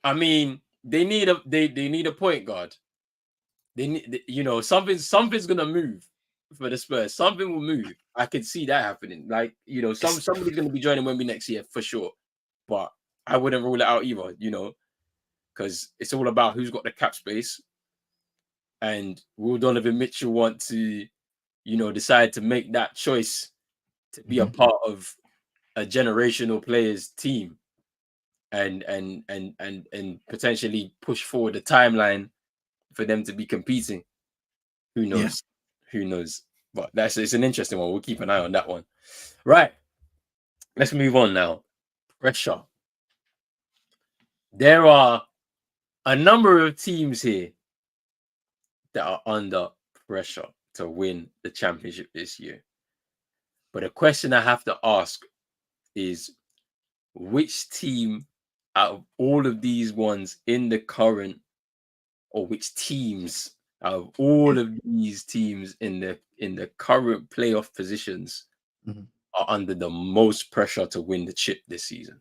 I mean, they need a point guard. They need, something's gonna move for the Spurs. Something will move. I could see that happening. Like, somebody's gonna be joining Wemby next year for sure. But I wouldn't rule it out either. Because it's all about who's got the cap space, and will Donovan Mitchell want to, decide to make that choice to be a part of a generational players team, and potentially push forward the timeline for them to be competing. Who knows? Yeah. Who knows? But it's an interesting one. We'll keep an eye on that one. Right. Let's move on now. Pressure. There are a number of teams here that are under pressure to win the championship this year. But a question I have to ask is, which team out of all of these ones in the current, or which teams out of all of these teams in the current playoff positions are under the most pressure to win the chip this season?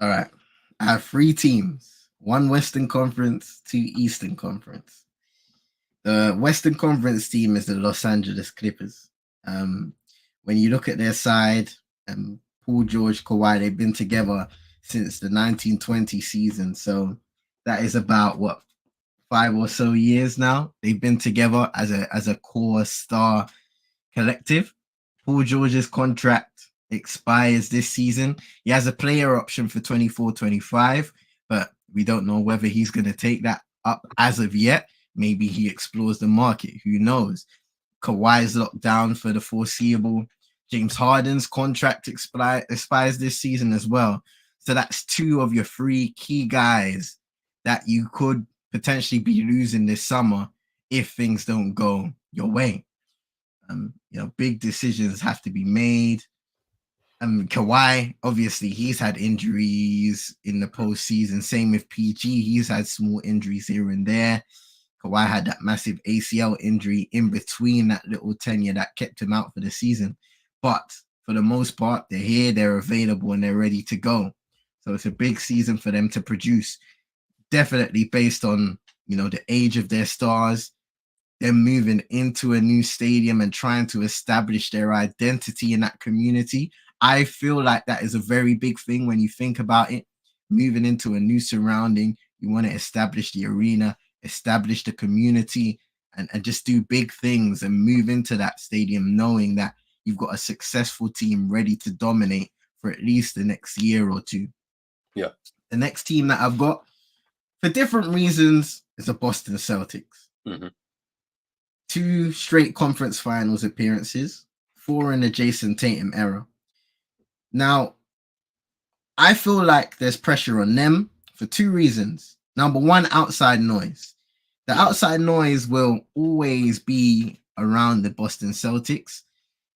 All right. I have 3 teams, 1 Western Conference, 2 Eastern Conference. The Western Conference team is the Los Angeles Clippers. When you look at their side, Paul George, Kawhi, they've been together since the 1920 season. So that is about 5 or so years now. They've been together as a core star collective. Paul George's contract expires this season. He has a player option for 24-25, but we don't know whether he's going to take that up as of yet. Maybe he explores the market. Who knows? Kawhi's locked down for the foreseeable. James Harden's contract expires this season as well. So that's 2 of your 3 key guys that you could potentially be losing this summer if things don't go your way. Big decisions have to be made. Kawhi, obviously, he's had injuries in the postseason. Same with PG. He's had small injuries here and there. Kawhi had that massive ACL injury in between that little tenure that kept him out for the season. But for the most part, they're here, they're available, and they're ready to go. So it's a big season for them to produce. Definitely based on, the age of their stars, them moving into a new stadium and trying to establish their identity in that community. I feel like that is a very big thing when you think about it. Moving into a new surrounding, you want to establish the arena, establish the community, and just do big things and move into that stadium knowing that you've got a successful team ready to dominate for at least the next year or two. Yeah. The next team that I've got, for different reasons, is the Boston Celtics. Mm-hmm. 2 straight conference finals appearances, 4 in the Jason Tatum era. Now, I feel like there's pressure on them for 2 reasons. Number one, outside noise. The outside noise will always be around the Boston Celtics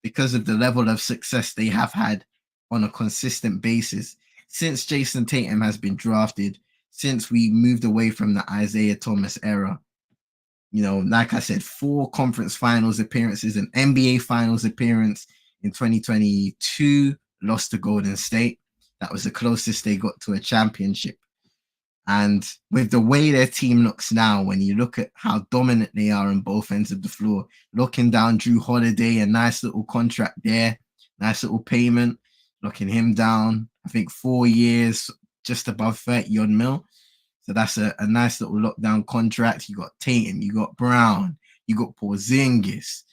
because of the level of success they have had on a consistent basis since Jason Tatum has been drafted, since we moved away from the Isaiah Thomas era. Like I said, 4 conference finals appearances, an NBA finals appearance in 2022, lost to Golden State. That was the closest they got to a championship. And with the way their team looks now, when you look at how dominant they are on both ends of the floor, looking down Drew Holiday, a nice little contract there, nice little payment, locking him down, I think 4 years, just above 30 odd mil. So that's a nice little lockdown contract. You got Tatum, you got Brown, you got Porzingis,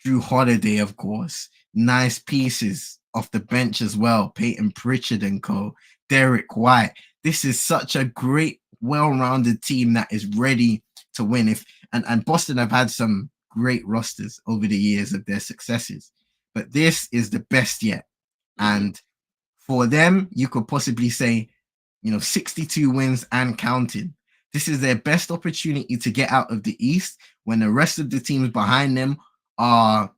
Drew Holiday, of course. Nice pieces off the bench as well. Peyton Pritchard and co. Derek White. This is such a great, well-rounded team that is ready to win. And Boston have had some great rosters over the years of their successes, but this is the best yet. And for them, you could possibly say, 62 wins and counting. This is their best opportunity to get out of the East when the rest of the teams behind them are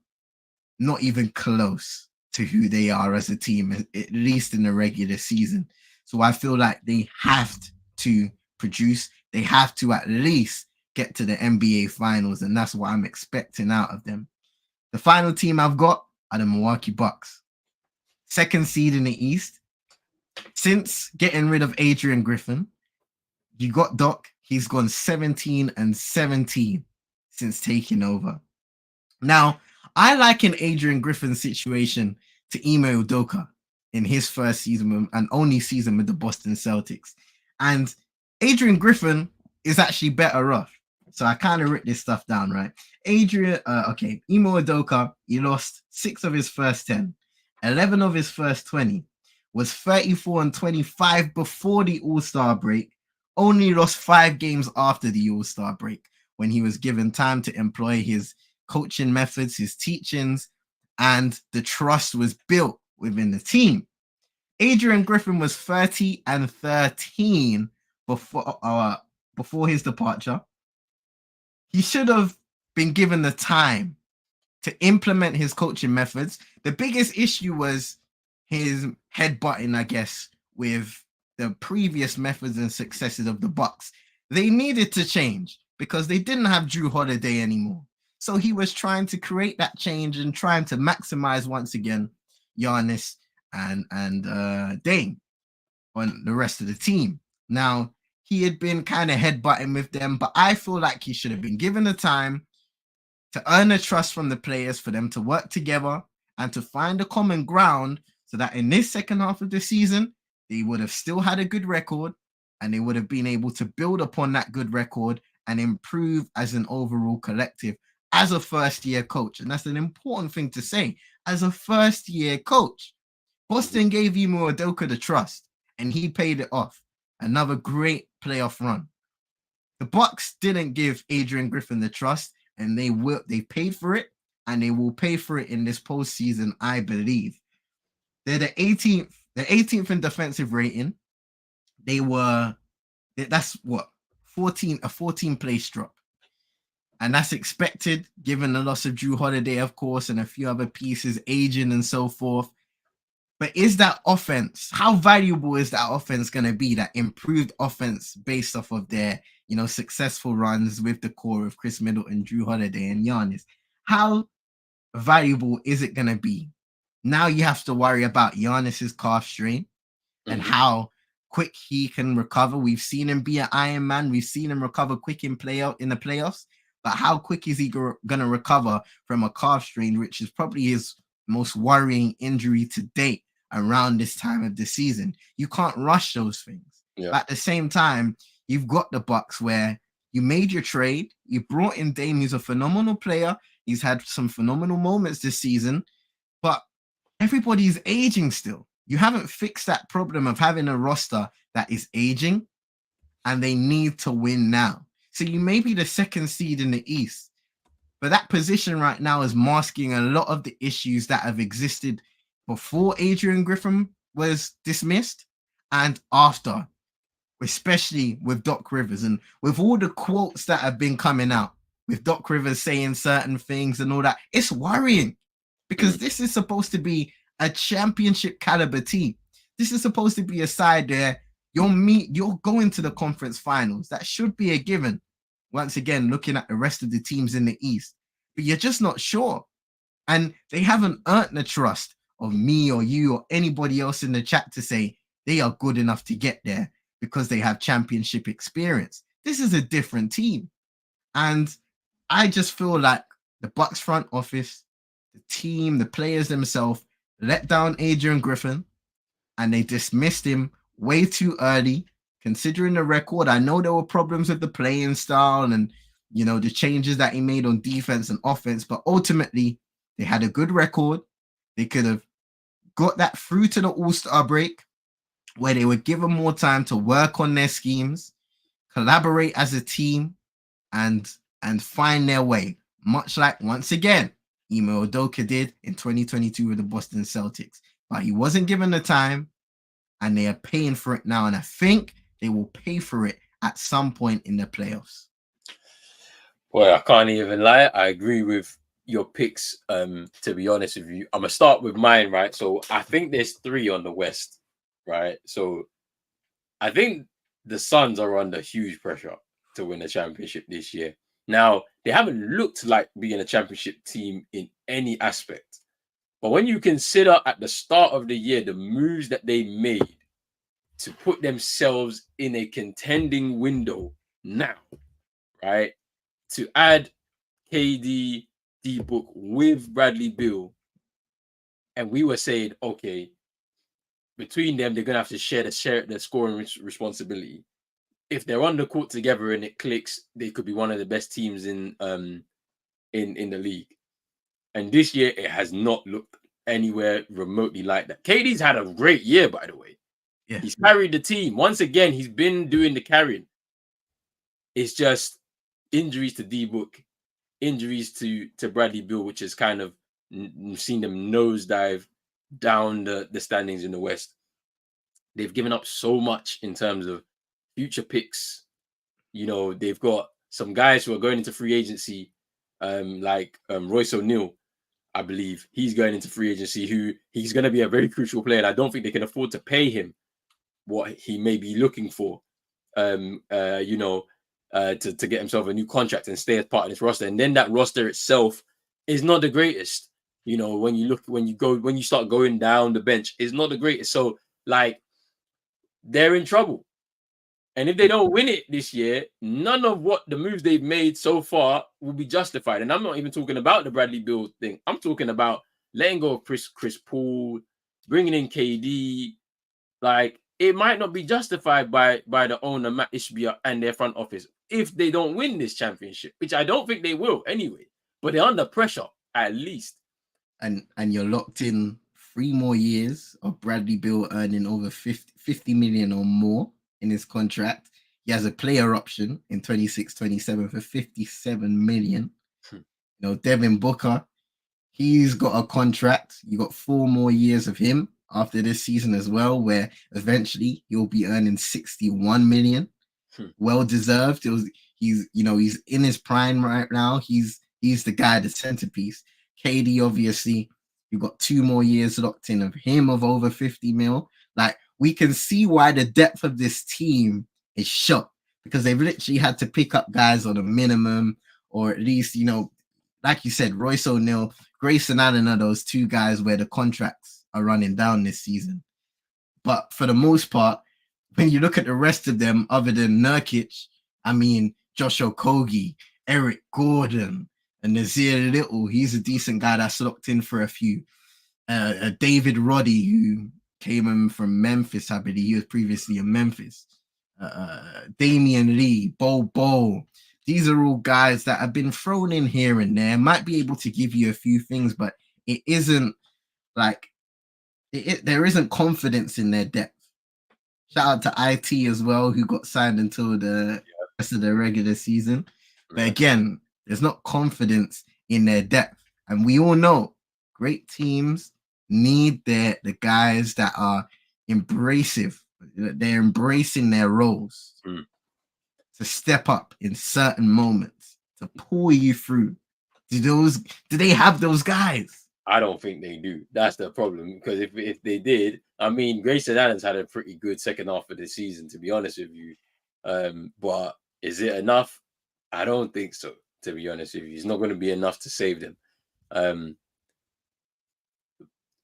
not even close to who they are as a team, at least in the regular season. So I feel like they have to produce. They have to at least get to the NBA Finals, and that's what I'm expecting out of them. The final team I've got are the Milwaukee Bucks. 2nd seed in the East. Since getting rid of Adrian Griffin, you got Doc. He's gone 17-17 since taking over. Now, I liken Adrian Griffin's situation to Ime Udoka in his first season and only season with the Boston Celtics. And Adrian Griffin is actually better off. So I kind of wrote this stuff down, right? Ime Udoka, he lost 6 of his first 10, 11 of his first 20, was 34-25 before the All-Star break, only lost 5 games after the All-Star break when he was given time to employ his coaching methods, his teachings, and the trust was built within the team. Adrian Griffin was 30-13 before his departure. He should have been given the time to implement his coaching methods. The biggest issue was his headbutting, I guess, with the previous methods and successes of the Bucks. They needed to change because they didn't have Drew Holiday anymore. So he was trying to create that change and trying to maximize once again Giannis and Dame on the rest of the team. Now, he had been kind of headbutting with them, but I feel like he should have been given the time to earn the trust from the players for them to work together and to find a common ground so that in this second half of the season, they would have still had a good record and they would have been able to build upon that good record and improve as an overall collective as a first-year coach. And that's an important thing to say. As a first-year coach, Boston gave Ime Udoka the trust and he paid it off. Another great playoff run. The Bucks didn't give Adrian Griffin the trust and they paid for it and they will pay for it in this postseason, I believe. They're the 18th in defensive rating. That's what, a 14 place drop. And that's expected given the loss of Drew Holiday, of course, and a few other pieces, aging and so forth. But is that offense, how valuable is that offense going to be, that improved offense based off of their, successful runs with the core of Chris Middleton, Drew Holiday, and Giannis? How valuable is it going to be? Now you have to worry about Giannis's calf strain and how quick he can recover. We've seen him be an Iron Man. We've seen him recover quick in the playoffs. But how quick is he going to recover from a calf strain, which is probably his most worrying injury to date around this time of the season? You can't rush those things. Yeah. But at the same time, you've got the Bucks where you made your trade. You brought in Dame. He's a phenomenal player. He's had some phenomenal moments this season. But everybody's aging still. You haven't fixed that problem of having a roster that is aging, and they need to win now. So you may be the second seed in the East, but that position right now is masking a lot of the issues that have existed before Adrian Griffin was dismissed and after, especially with Doc Rivers and with all the quotes that have been coming out, with Doc Rivers saying certain things and all that. It's worrying because this is supposed to be a championship caliber team. This is supposed to be a side there you're going to the conference finals. That should be a given. Once again, looking at the rest of the teams in the East, but you're just not sure. And they haven't earned the trust of me or you or anybody else in the chat to say they are good enough to get there because they have championship experience. This is a different team. And I just feel like the Bucks front office, the team, the players themselves let down Adrian Griffin and they dismissed him way too early, considering the record. I know there were problems with the playing style and, the changes that he made on defense and offense, but ultimately they had a good record. They could have got that through to the All-Star break where they were given more time to work on their schemes, collaborate as a team, and find their way, much like, once again, Ime Udoka did in 2022 with the Boston Celtics. But he wasn't given the time, and they are paying for it now. And I think they will pay for it at some point in the playoffs. Well, I can't even lie. I agree with your picks, to be honest with you. I'm going to start with mine, right? So I think there's 3 on the West, right? So I think the Suns are under huge pressure to win the championship this year. Now, they haven't looked like being a championship team in any aspect. But when you consider at the start of the year, the moves that they made to put themselves in a contending window now, right? To add KD, D-Book with Bradley Beal, and we were saying, okay, between them, they're going to have to share the scoring responsibility. If they're on the court together and it clicks, they could be one of the best teams in the league. And this year, it has not looked anywhere remotely like that. KD's had a great year, by the way. Yeah. He's carried the team. Once again, he's been doing the carrying. It's just injuries to D-Book, injuries to Bradley Beal, which has kind of seen them nosedive down the standings in the West. They've given up so much in terms of future picks. They've got some guys who are going into free agency, like Royce O'Neal, I believe. He's going into free agency, he's going to be a very crucial player. And I don't think they can afford to pay him what he may be looking for, to get himself a new contract and stay as part of this roster. And then that roster itself is not the greatest. When you start going down the bench, it's not the greatest. So, they're in trouble. And if they don't win it this year, none of what the moves they've made so far will be justified. And I'm not even talking about the Bradley Beal thing. I'm talking about letting go of Chris Paul, bringing in KD. It might not be justified by the owner, Matt Ishbia, and their front office if they don't win this championship, which I don't think they will anyway. But they're under pressure, at least. And you're locked in 3 more years of Bradley Beal earning over 50 million or more in his contract. He has a player option in 26-27 for 57 million. Devin Booker, he's got a contract. You got 4 more years of him after this season as well, where eventually he'll be earning 61 million. Well deserved. He's in his prime right now. He's the guy, the centerpiece. KD, obviously, You got 2 more years locked in of him of over 50 mil. Like, we can see why the depth of this team is shot, because they've literally had to pick up guys on a minimum, or at least, like you said, Royce O'Neal, Grayson Allen are those 2 guys where the contracts are running down this season. But for the most part, when you look at the rest of them, other than Nurkic, I mean, Josh Okogie, Eric Gordon, and Nazir Little, he's a decent guy that's locked in for a few. David Roddy, who came in from Memphis, I believe he was previously in Memphis. Damian Lee, Bo. These are all guys that have been thrown in here and there, might be able to give you a few things, but it isn't like there isn't confidence in their depth. Shout out to IT as well, who got signed until the rest of the regular season. But again, there's not confidence in their depth. And we all know great teams need the guys that are embracive. They're embracing their roles to step up in certain moments, to pull you through. Do they have those guys? I don't think they do. That's the problem. Because if they did, I mean, Grayson Allen's had a pretty good second half of the season, to be honest with you. But is it enough? I don't think so, to be honest with you. It's not going to be enough to save them.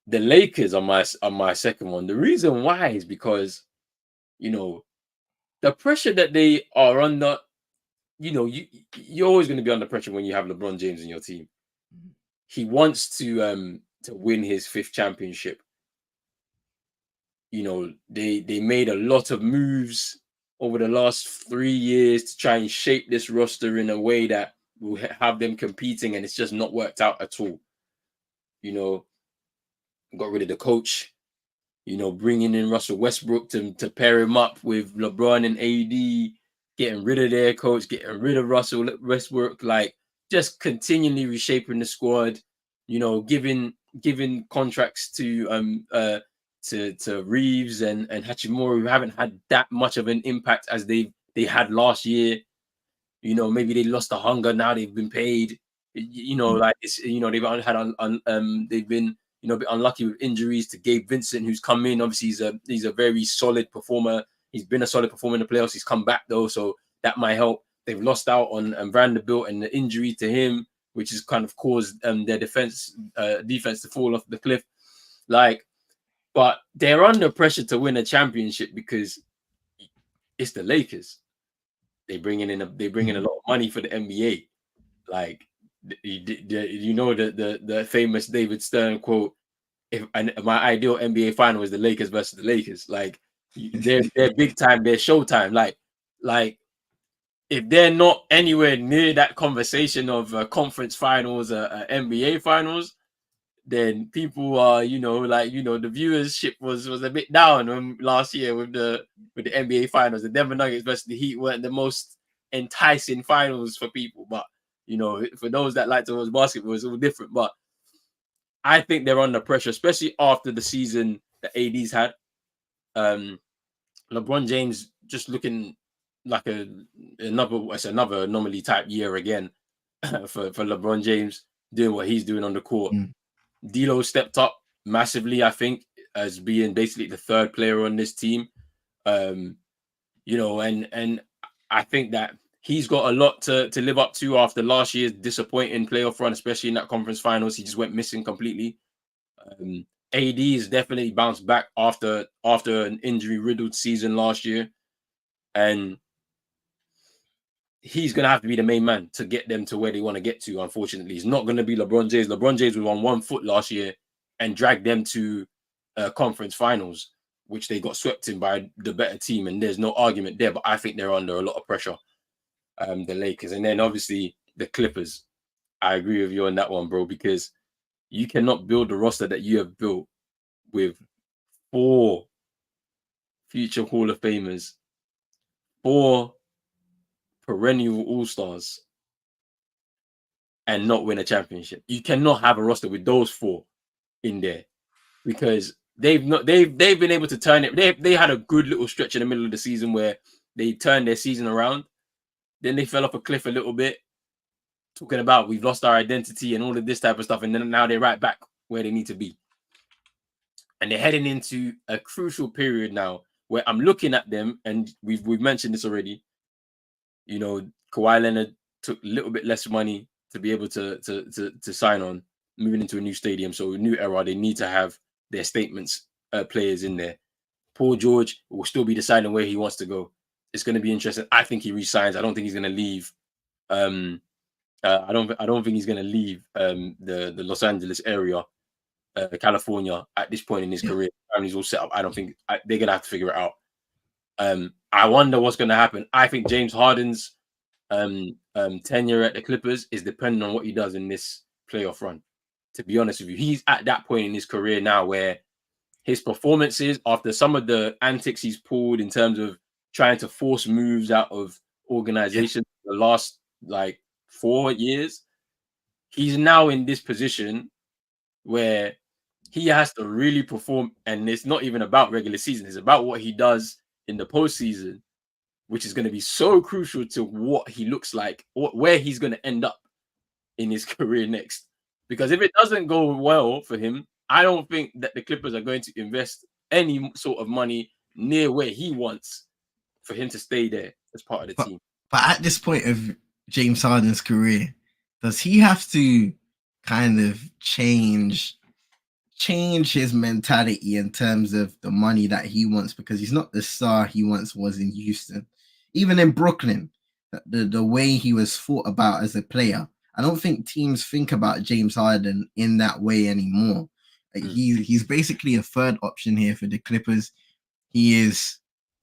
The Lakers are my second one. The reason why is because, the pressure that they are under, you're always going to be under pressure when you have LeBron James in your team. He wants to win his 5th championship. They made a lot of moves over the last 3 years to try and shape this roster in a way that will have them competing, and it's just not worked out at all. Got rid of the coach, bringing in Russell Westbrook to pair him up with LeBron and AD, getting rid of their coach, getting rid of Russell Westbrook, like just continually reshaping the squad, giving contracts to Reeves and Hachimura, who haven't had that much of an impact as they had last year. Maybe they lost the hunger. Now they've been paid. Like it's they've been a bit unlucky with injuries to Gabe Vincent, who's come in. Obviously, he's a very solid performer. He's been a solid performer in the playoffs. He's come back though, so that might help. They've lost out on Vanderbilt and the injury to him, which has kind of caused their defense to fall off the cliff. But they're under pressure to win a championship because it's the Lakers. They bring in a lot of money for the NBA. Like, the famous David Stern quote: my ideal NBA final is the Lakers versus the Lakers. Like, they're big time, they're showtime. Like if they're not anywhere near that conversation of conference finals, NBA finals, then people are, the viewership was a bit down last year with the NBA finals. The Denver Nuggets versus the Heat weren't the most enticing finals for people, but for those that like to watch basketball, it's all different. But I think they're under pressure, especially after the season that AD's had. LeBron James just looking like another anomaly type year again for LeBron James, doing what he's doing on the court. D'Lo stepped up massively, I think, as being basically the 3rd player on this team. And I think that he's got a lot to live up to after last year's disappointing playoff run, especially in that conference finals. He just went missing completely. AD is definitely bounced back after an injury-riddled season last year. And he's going to have to be the main man to get them to where they want to get to, unfortunately. He's not going to be LeBron James. LeBron James was on 1 foot last year and dragged them to conference finals, which they got swept in by the better team, and there's no argument there. But I think they're under a lot of pressure, the Lakers. And then obviously the Clippers. I agree with you on that one, bro, because you cannot build the roster that you have built with 4 future Hall of Famers, 4 perennial All-Stars, and not win a championship. You cannot have a roster with those 4 in there, because they've been able to turn it. They had a good little stretch in the middle of the season where they turned their season around. Then they fell off a cliff a little bit, talking about we've lost our identity and all of this type of stuff, and then now they're right back where they need to be. And they're heading into a crucial period now where I'm looking at them, and we've mentioned this already. You know, Kawhi Leonard took a little bit less money to be able to sign on, moving into a new stadium. So a new era, they need to have their statements players in there. Paul George will still be deciding where he wants to go. It's going to be interesting. I think he resigns. I don't think he's going to leave. I don't think he's going to leave the Los Angeles area, California, at this point in his career. Family's all set up. I don't think they're going to have to figure it out. I wonder what's going to happen. I think James Harden's tenure at the Clippers is dependent on what he does in this playoff run. To be honest with you, he's at that point in his career now where his performances, after some of the antics he's pulled in terms of trying to force moves out of organization the last like 4 years, he's now in this position where he has to really perform. And it's not even about regular season. It's about what he does in the postseason, which is going to be so crucial to what he looks like, where he's going to end up in his career next. Because if it doesn't go well for him, I don't think that the Clippers are going to invest any sort of money near where he wants for him to stay there as part of the team. But at this point of James Harden's career, does he have to kind of change his mentality in terms of the money that he wants? Because he's not the star he once was in Houston. Even in Brooklyn, the way he was thought about as a player, I don't think teams think about James Harden in that way anymore. He's basically a third option here for the Clippers. He is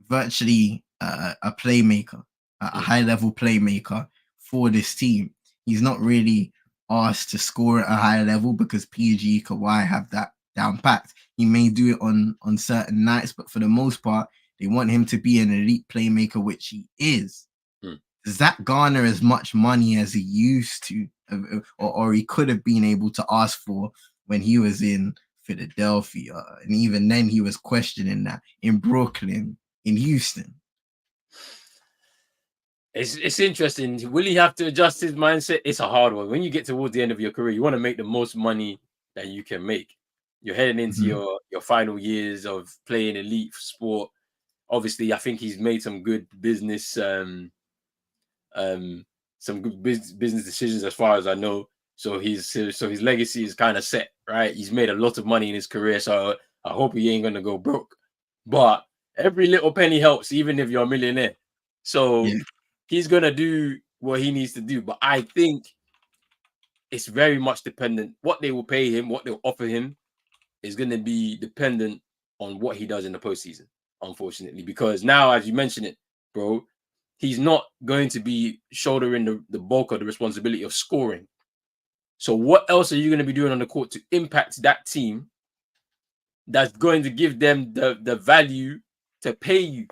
virtually a playmaker, a high-level playmaker for this team. He's not really asked to score at a high level because PG, Kawhi have that down packed. He may do it on certain nights, but for the most part, they want him to be an elite playmaker, which he is. Does that garner as much money as he used to, or he could have been able to ask for when he was in Philadelphia? And even then, he was questioning that in Brooklyn, in Houston. It's interesting. Will he have to adjust his mindset? It's a hard one. When you get towards the end of your career, you want to make the most money that you can make. You're heading into your final years of playing elite sport. Obviously, I think he's made some good business business decisions as far as I know. So his legacy is kind of set, right? He's made a lot of money in his career, so I hope he ain't gonna go broke. But every little penny helps, even if you're a millionaire. So he's gonna do what he needs to do. But I think it's very much dependent. What they will pay him, what they'll offer him, is gonna be dependent on what he does in the postseason, unfortunately. Because now, as you mentioned it, bro, he's not going to be shouldering the bulk of the responsibility of scoring. So what else are you going to be doing on the court to impact that team that's going to give them the value to pay you?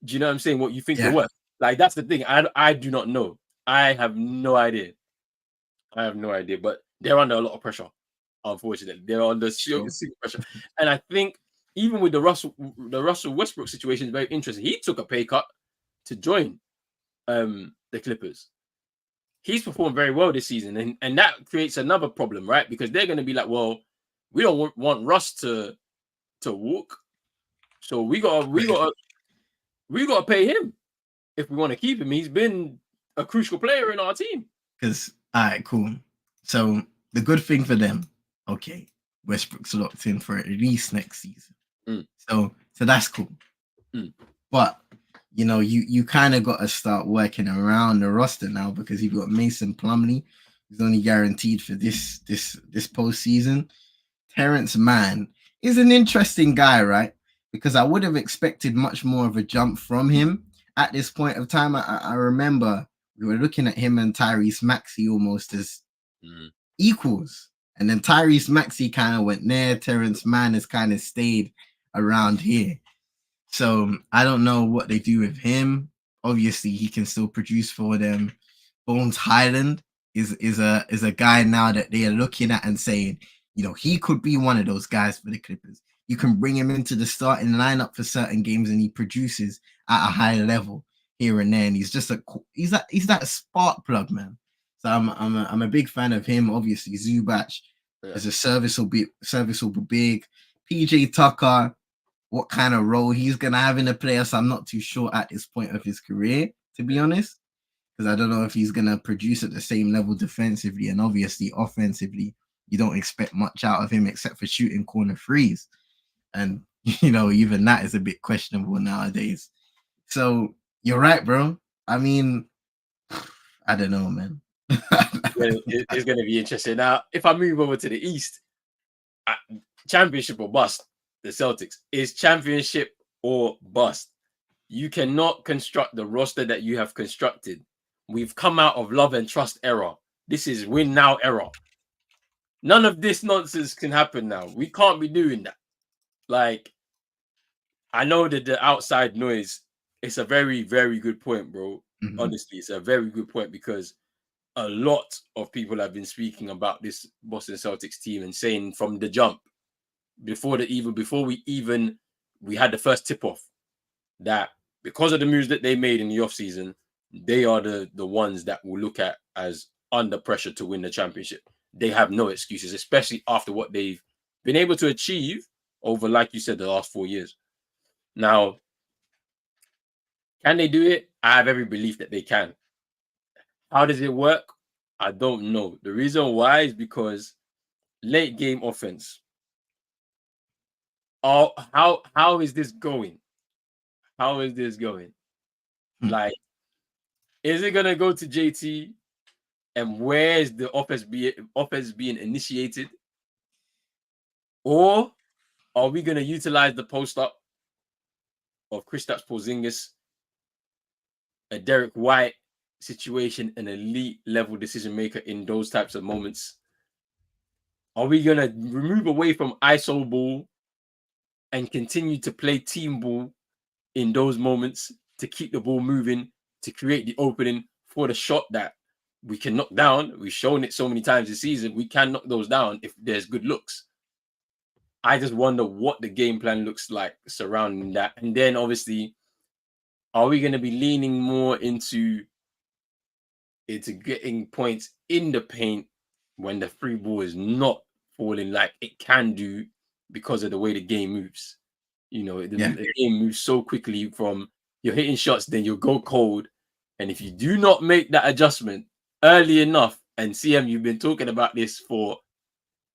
Do you know what I'm saying? What you think you're worth? Like, that's the thing. I do not know. I have no idea. But they're under a lot of pressure, unfortunately. They're under serious pressure. And I think even with the Russell Westbrook situation is very interesting. He took a pay cut to join the Clippers. He's performed very well this season, and that creates another problem, right? Because they're going to be like, well, we don't want Russ to walk, so we got to pay him if we want to keep him. He's been a crucial player in our team. Because all right, cool. So the good thing for them, okay, Westbrook's locked in for at least next season. So that's cool. But you know, you kind of got to start working around the roster now because you've got Mason Plumlee, who's only guaranteed for this postseason. Terrence Mann is an interesting guy, right? Because I would have expected much more of a jump from him at this point of time. I remember we were looking at him and Tyrese Maxey almost as equals. And then Tyrese Maxey kind of went there. Terrence Mann has kind of stayed around here. So I don't know what they do with him. Obviously, he can still produce for them. Bones Highland is a guy now that they are looking at and saying, you know, he could be one of those guys for the Clippers. You can bring him into the starting lineup for certain games, and he produces at a high level here and there. And he's just he's that spark plug, man. So I'm a big fan of him. Obviously, Zubac as a serviceable big. PJ Tucker, what kind of role he's gonna have in the playoffs, I'm not too sure at this point of his career, to be honest, because I don't know if he's gonna produce at the same level defensively, and obviously offensively, you don't expect much out of him except for shooting corner threes, and even that is a bit questionable nowadays. So you're right, bro. I mean, I don't know, man. It's going to be interesting. Now, if I move over to the East, championship or bust, the Celtics is championship or bust. You cannot construct the roster that you have constructed. We've come out of love and trust era. This is win now era. None of this nonsense can happen now. We can't be doing that. Like, I know that the outside noise, it's a very, very good point, bro. Mm-hmm. Honestly, it's a very good point because a lot of people have been speaking about this Boston Celtics team and saying from the jump, before we had the first tip-off, that because of the moves that they made in the offseason, they are the ones that we'll look at as under pressure to win the championship. They have no excuses, especially after what they've been able to achieve over, like you said, the last 4 years. Now, can they do it? I have every belief that they can. How does it work? I don't know. The reason why is because late game offense. How is this going? How is this going? Like, is it gonna go to JT? And where is the offense being initiated? Or are we gonna utilize the post up of Kristaps Porzingis, a Derek White situation, an elite level decision maker in those types of moments? Are we gonna remove away from ISO ball and continue to play team ball in those moments to keep the ball moving, to create the opening for the shot that we can knock down? We've shown it so many times this season. We can knock those down if there's good looks. I just wonder what the game plan looks like surrounding that. And then obviously, are we going to be leaning more into getting points in the paint when the free ball is not falling like it can do because of the way the game moves? The game moves so quickly from you're hitting shots, then you'll go cold. And if you do not make that adjustment early enough, and CM, you've been talking about this for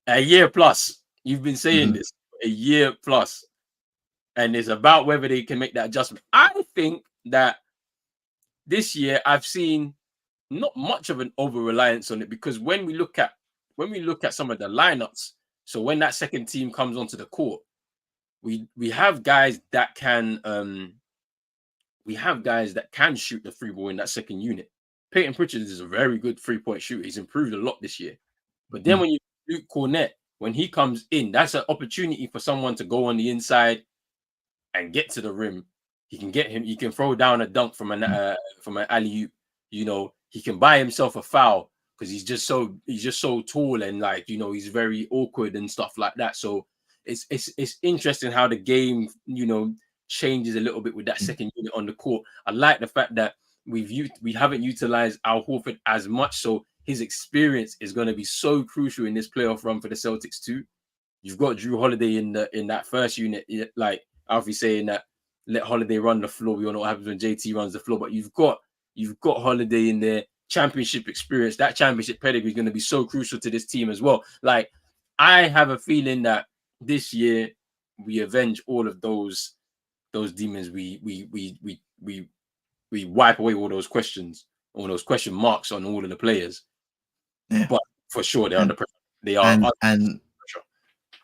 a year plus. You've been saying this for a year plus. And it's about whether they can make that adjustment. I think that this year I've seen not much of an over-reliance on it, because when we look at some of the lineups, so when that second team comes onto the court, we have guys that can shoot the free ball in that second unit. Peyton Pritchard is a very good 3-point shooter. He's improved a lot this year. But then when you Luke Cornett, when he comes in, that's an opportunity for someone to go on the inside and get to the rim. He can throw down a dunk from an alley-oop. He can buy himself a foul because he's just so tall and he's very awkward and stuff like that. So it's interesting how the game changes a little bit with that second unit on the court. I like the fact that we haven't utilized Al Horford as much, so his experience is going to be so crucial in this playoff run for the Celtics too. You've got Jrue Holiday in that first unit, like Alfie saying that let Holiday run the floor. We all know what happens when JT runs the floor, but you've got Holiday in there, championship experience. That championship pedigree is going to be so crucial to this team as well. Like, I have a feeling that this year we avenge all of those demons. We wipe away all those questions, all those question marks on all of the players. Yeah. But for sure, they're under pressure. They are under pressure.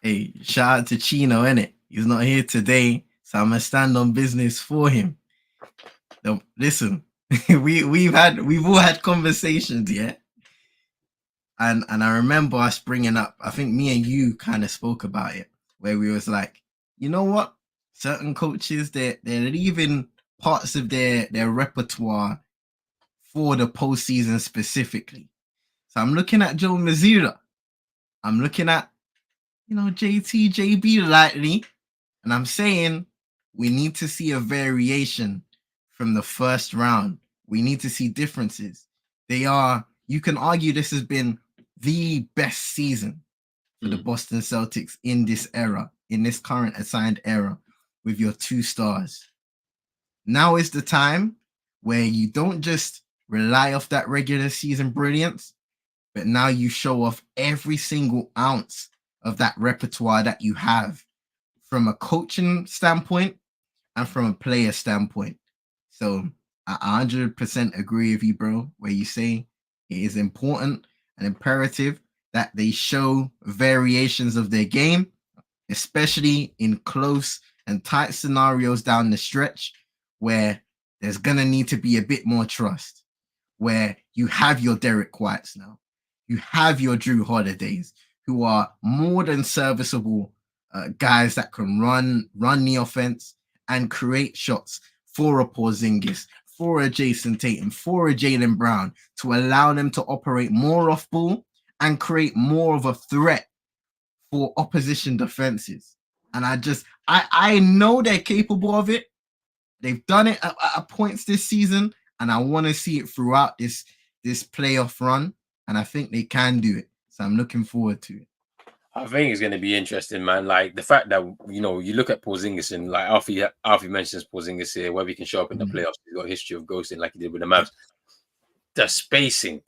Hey, shout out to Chino, innit? He's not here today, so I'm gonna stand on business for him. Now, listen, we've all had conversations, yeah. And I remember us bringing up, I think me and you kind of spoke about it, where we was like, you know what? Certain coaches, they're leaving parts of their repertoire for the postseason specifically. So I'm looking at Joe Mazzulla. I'm looking at, JT, JB lightly. And I'm saying we need to see a variation from the first round. We need to see differences. You can argue this has been the best season for the Boston Celtics in this era, in this current assigned era, with your 2 stars. Now is the time where you don't just rely off that regular season brilliance, but now you show off every single ounce of that repertoire that you have from a coaching standpoint and from a player standpoint. So I 100% agree with you, bro, where you say it is important and imperative that they show variations of their game, especially in close and tight scenarios down the stretch where there's going to need to be a bit more trust, where you have your Derek Whites now, you have your Drew Holidays, who are more than serviceable guys that can run the offense and create shots for a Porzingis, for a Jason Tatum, for a Jaylen Brown, to allow them to operate more off ball and create more of a threat for opposition defenses. And I know they're capable of it. They've done it at points this season, and I want to see it throughout this playoff run. And I think they can do it. So I'm looking forward to it. I think it's going to be interesting, man. Like the fact that, you know, you look at Porzingis and like Alfie mentions Porzingis here, whether he can show up in the playoffs, he's got a history of ghosting like he did with the Mavs. The spacing,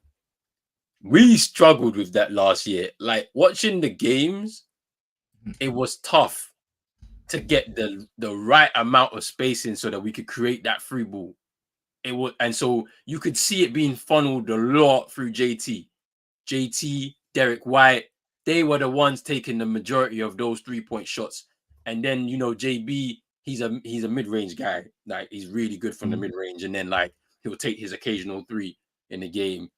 we struggled with that last year. Like watching the games, it was tough to get the right amount of spacing so that we could create that free ball. It would, and so you could see it being funneled a lot through JT, Derek White. They were the ones taking the majority of those 3-point shots. And then, you know, JB, he's a mid-range guy. Like he's really good from the mid-range. And then like he'll take his occasional 3 in the game.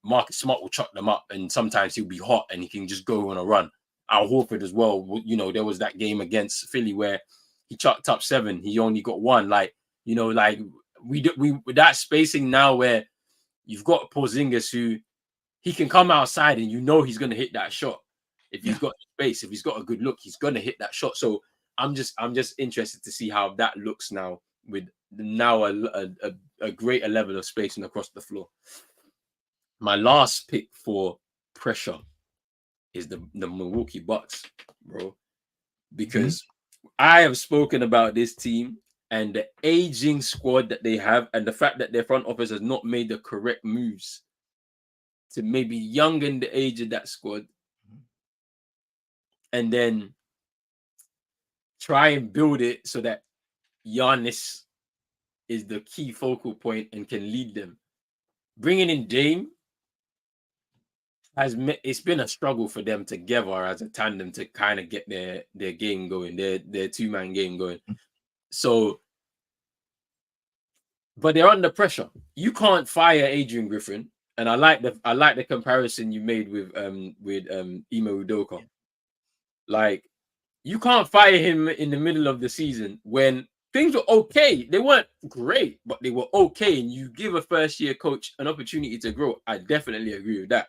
Marcus Smart will chuck them up, and sometimes he'll be hot and he can just go on a run. Al Horford as well. You know, there was that game against Philly where he chucked up 7. He only got 1. Like, you know, like we with that spacing now where you've got Porzingis who he can come outside and you know he's going to hit that shot. If he's got space, if he's got a good look, he's going to hit that shot. So I'm just interested to see how that looks now with now a greater level of spacing across the floor. My last pick for pressure is the Milwaukee Bucks, bro, because I have spoken about this team and the aging squad that they have and the fact that their front office has not made the correct moves to maybe youngen the age of that squad and then try and build it so that Giannis is the key focal point and can lead them. Bringing in Dame it's been a struggle for them together as a tandem to kind of get their game going, their 2-man game going. So, but they're under pressure. You can't fire Adrian Griffin, and I like the comparison you made with Ime Udoka. Like, you can't fire him in the middle of the season when things were okay. They weren't great, but they were okay. And you give a first-year coach an opportunity to grow. I definitely agree with that.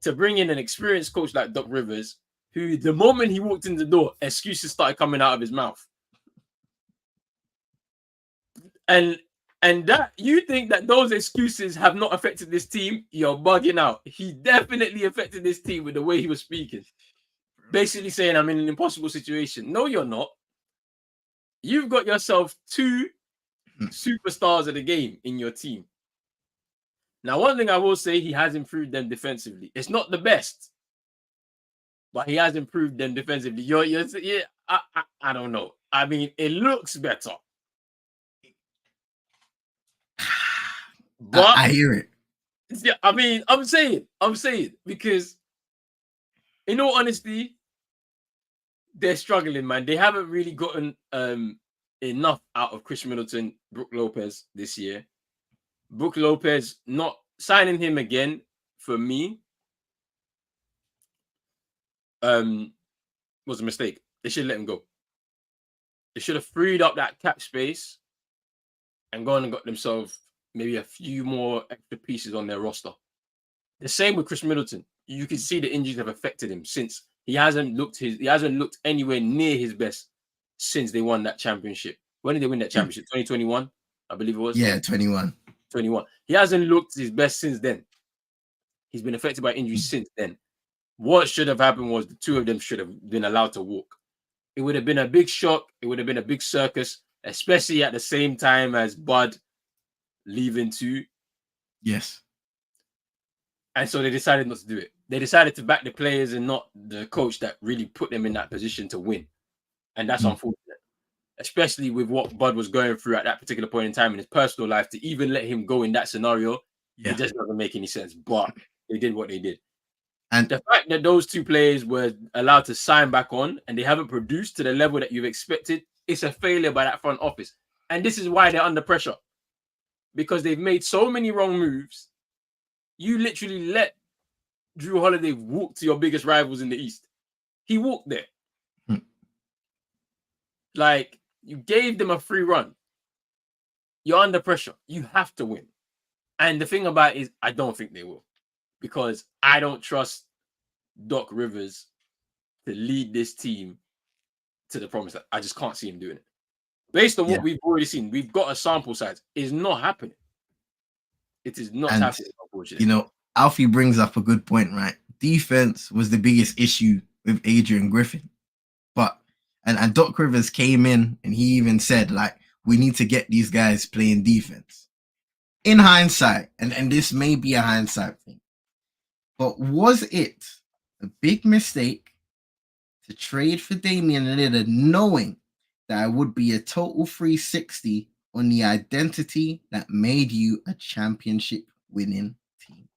To bring in an experienced coach like Doc Rivers, who the moment he walked in the door, excuses started coming out of his mouth. And that you think that those excuses have not affected this team, you're bugging out. He definitely affected this team with the way he was speaking. Basically saying, I'm in an impossible situation. No, you're not. You've got yourself 2 superstars of the game in your team. Now, one thing I will say, he has improved them defensively. It's not the best, but he has improved them defensively. I don't know. I mean, it looks better. But I hear it. Yeah, I mean, I'm saying because in all honesty, they're struggling, man. They haven't really gotten enough out of Chris Middleton, Brook Lopez this year. Brook Lopez, not signing him again for me was a mistake. They should let him go. They should have freed up that cap space and gone and got themselves maybe a few more extra pieces on their roster. The same with Chris Middleton. You can see the injuries have affected him since he hasn't looked anywhere near his best since they won that championship. When did they win that championship? 2021, I believe it was. Yeah, 21. He hasn't looked his best since then. He's been affected by injuries since then. what should have happened was the two of them should have been allowed to walk. It would have been a big shock. It would have been a big circus, especially at the same time as Bud leaving too. Yes. And so they decided not to do it. They decided to back the players and not the coach that really put them in that position to win. And that's unfortunate, especially with what Bud was going through at that particular point in time in his personal life. To even let him go in that scenario, it just doesn't make any sense. But they did what they did. And the fact that those two players were allowed to sign back on and they haven't produced to the level that you've expected, it's a failure by that front office. And this is why they're under pressure. Because they've made so many wrong moves. You literally let Drew Holiday walk to your biggest rivals in the East. He walked there. Like, you gave them a free run. You're under pressure. You have to win. And the thing about it is, I don't think they will. Because I don't trust Doc Rivers to lead this team to the promised land. I just can't see him doing it. Based on what we've already seen, we've got a sample size. It's not happening. It is not happening, unfortunately. You know, Alfie brings up a good point, right? Defense was the biggest issue with Adrian Griffin. But, and Doc Rivers came in and he even said, like, we need to get these guys playing defense. In hindsight, and this may be a hindsight thing, but was it a big mistake to trade for Damian Lillard knowing that it would be a total 360 on the identity that made you a championship winning team?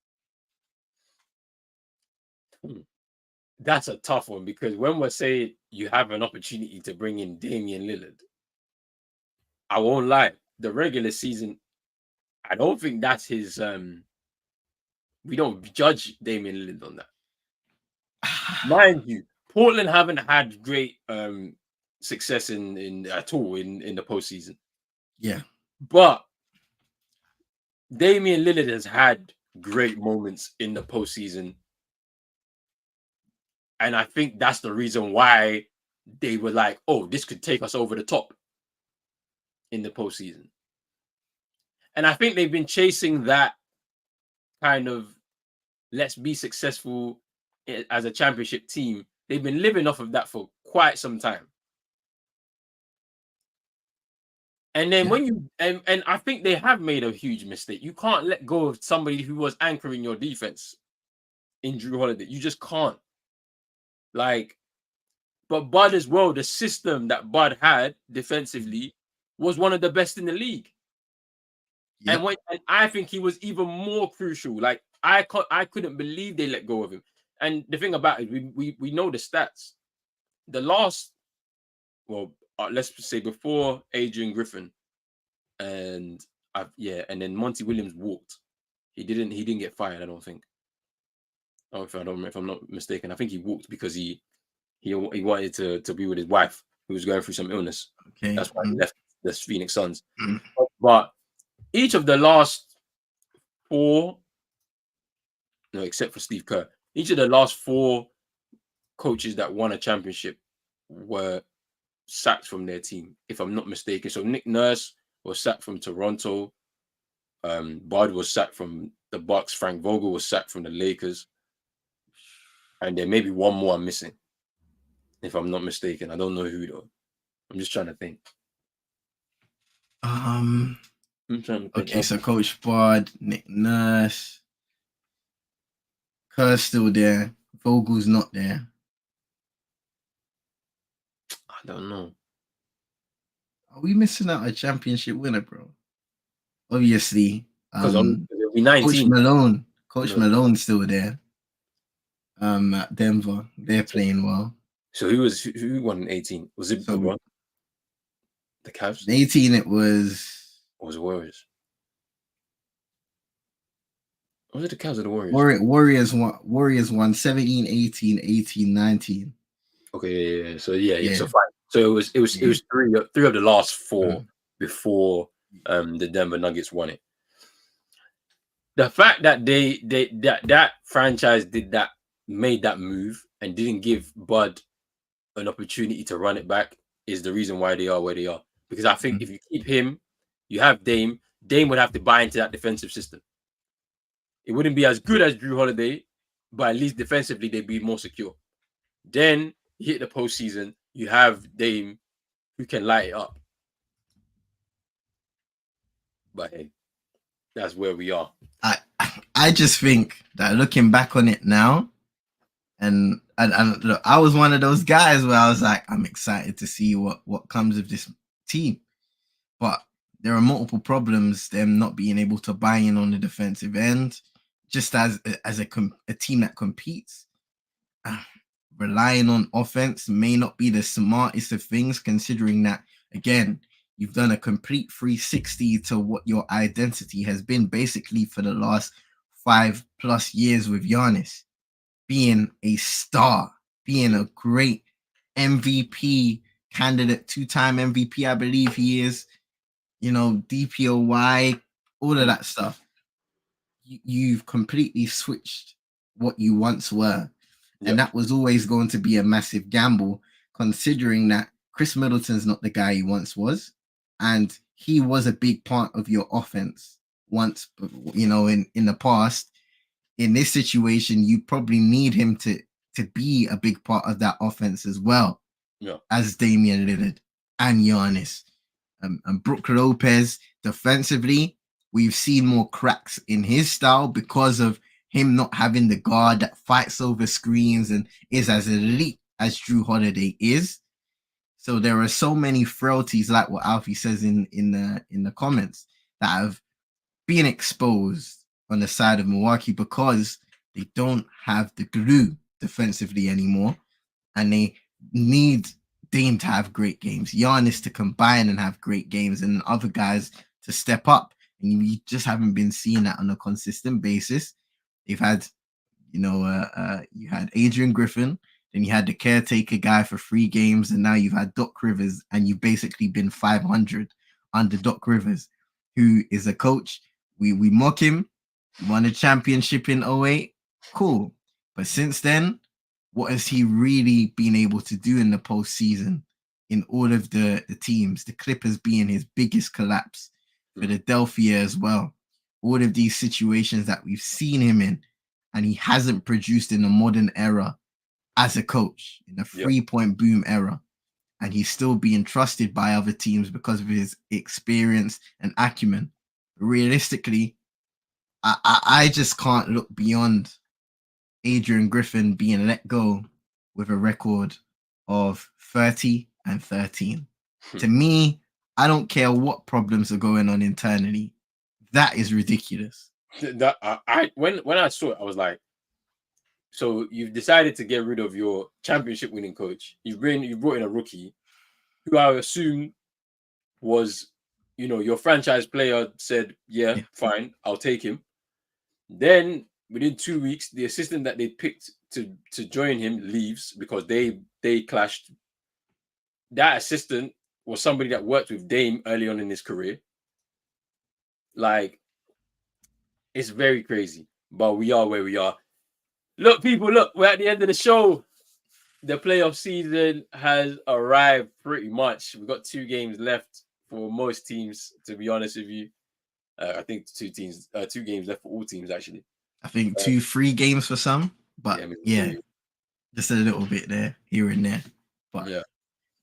That's a tough one, because when we're saying you have an opportunity to bring in Damian Lillard, I won't lie, the regular season, I don't think that's his we don't judge Damian Lillard on that. Mind you, Portland haven't had great success in at all in the postseason. Yeah. But Damian Lillard has had great moments in the postseason. And I think that's the reason why they were like, oh, this could take us over the top in the postseason. And I think they've been chasing that kind of, let's be successful as a championship team. They've been living off of that for quite some time. And then when you, and I think they have made a huge mistake. You can't let go of somebody who was anchoring your defense in Drew Holiday. You just can't. Like, but Bud as well, the system that Bud had defensively was one of the best in the league. Yep. And I think he was even more crucial. Like, I couldn't believe they let go of him. And the thing about it, we know the stats. The last, well, let's say before Adrian Griffin, and and then Monty Williams walked. He didn't get fired, I don't think. If I'm not mistaken, I think he walked because he wanted to be with his wife, who was going through some illness. Okay. That's why he left the Phoenix Suns. But each of the last four, no, except for Steve Kerr, each of the last four coaches that won a championship were sacked from their team, if I'm not mistaken. So Nick Nurse was sacked from Toronto. Bud was sacked from the Bucks. Frank Vogel was sacked from the Lakers. And there may be one more I'm missing, if I'm not mistaken. I don't know who though. I'm just trying to think. I'm trying to think. Okay, so Coach Bud, Nick Nurse, Kerr's still there. Vogel's not there. I don't know. Are we missing out a championship winner, bro? Obviously, because it'll be 19. Coach Malone's still there. At Denver, they're playing well. So who won in 18? Was it the Cavs? In 18, it was. Or was it Warriors? Was it the Cavs or the Warriors? Warriors won 17, 18, 18, 19. Okay, yeah. So so fine. So it was three of the last four before the Denver Nuggets won it. The fact that that franchise made that move and didn't give Bud an opportunity to run it back is the reason why they are where they are. Because I think if you keep him, you have Dame. Dame would have to buy into that defensive system. It wouldn't be as good as Drew Holiday, but at least defensively they'd be more secure. Then you hit the postseason, you have Dame who can light it up. But hey, that's where we are. I just think that looking back on it now, and look, I was one of those guys where I was like, I'm excited to see what comes of this team. But there are multiple problems, them not being able to buy in on the defensive end, just as a team that competes. Relying on offense may not be the smartest of things, considering that, again, you've done a complete 360 to what your identity has been basically for the last 5+ years with Giannis, being a star, being a great MVP candidate, 2-time MVP, I believe he is, DPOY, all of that stuff. You've completely switched what you once were. Yep. And that was always going to be a massive gamble, considering that Chris Middleton's not the guy he once was. And he was a big part of your offense once, in the past. In this situation, you probably need him to be a big part of that offense as well, as Damian Lillard and Giannis. And Brook Lopez, defensively, we've seen more cracks in his style because of him not having the guard that fights over screens and is as elite as Jrue Holiday is. So there are so many frailties, like what Alfie says in the comments, that have been exposed on the side of Milwaukee because they don't have the glue defensively anymore, and they need Dame to have great games, Giannis to combine and have great games, and other guys to step up. And you just haven't been seeing that on a consistent basis. They've had, you had Adrian Griffin, then you had the caretaker guy for 3 games, and now you've had Doc Rivers, and you've basically been 500 under Doc Rivers, who is a coach. We mock him, won a championship in 2008, cool. But since then, what has he really been able to do in the postseason in all of the teams? The Clippers being his biggest collapse, Philadelphia as well. All of these situations that we've seen him in, and he hasn't produced in the modern era as a coach, in the 3-point boom era. And he's still being trusted by other teams because of his experience and acumen. Realistically, I just can't look beyond Adrian Griffin being let go with a record of 30-13. To me, I don't care what problems are going on internally. That is ridiculous. When I saw it, I was like, so you've decided to get rid of your championship winning coach. You brought in a rookie who I assume was, your franchise player said, yeah, fine, I'll take him. Then within 2 weeks, the assistant that they picked to join him leaves because they clashed. That assistant was somebody that worked with Dame early on in his career. Like, it's very crazy, but we are where we are. Look, people, we're at the end of the show. The playoff season has arrived pretty much. We've got 2 games left for most teams, to be honest with you. I think 2 games left for all teams, actually. I think 2-3 games for some, but just a little bit there, here and there. But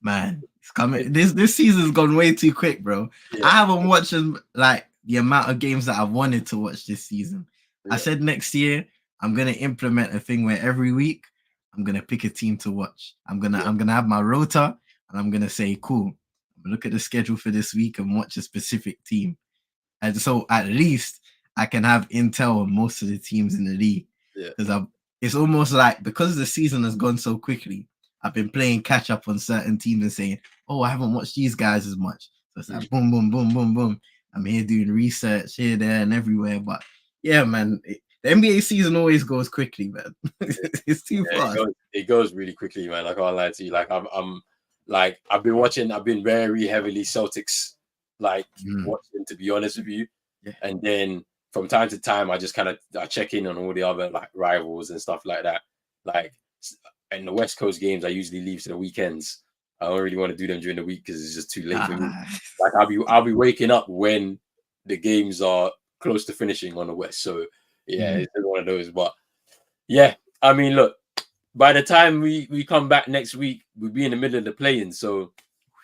man, it's coming. This season's gone way too quick, bro. I haven't watched like the amount of games that I wanted to watch this season. I said next year I'm gonna implement a thing where every week I'm gonna pick a team to watch. I'm gonna have my rota, and I'm gonna say, cool, I'm gonna look at the schedule for this week and watch a specific team. And so at least I can have intel on most of the teams in the league. Because it's almost like, because the season has gone so quickly, I've been playing catch up on certain teams and saying, oh, I haven't watched these guys as much. So it's like boom, boom, boom, boom, boom. I'm here doing research here, there, and everywhere. But yeah, man, the NBA season always goes quickly, man. It's too fast. It goes really quickly, man. I can't lie to you. Like I've been very heavily Celtics watching, to be honest with you. And then from time to time, I just kind of check in on all the other like rivals and stuff like that. Like, and the West Coast games, I usually leave to the weekends. I don't really want to do them during the week because it's just too late for me. Like I'll be waking up when the games are close to finishing on the West. So it's one of those. But Yeah, I mean, look, by the time we come back next week, we'll be in the middle of the playing. So,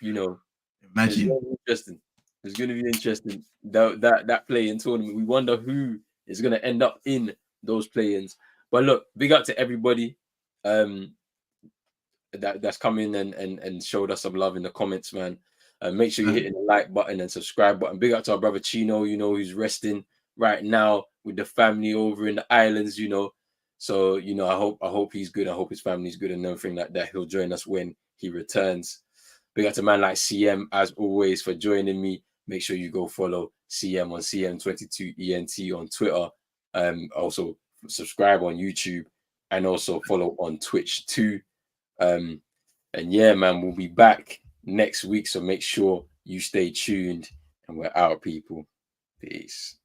you know, it's Imagine. going to be interesting. It's going to be interesting. That play-in tournament. We wonder who is going to end up in those play-ins. But look, big up to everybody that's come in and showed us some love in the comments, man. Make sure you're hitting the like button and subscribe button. Big up to our brother Chino, who's resting right now with the family over in the islands, So, I hope he's good. I hope his family's good and everything like that. He'll join us when he returns. Big up to man like CM, as always, for joining me. Make sure you go follow CM on CM22ENT on Twitter. Also subscribe on YouTube and also follow on Twitch too. And yeah, man, we'll be back next week. So make sure you stay tuned and we're out, people. Peace.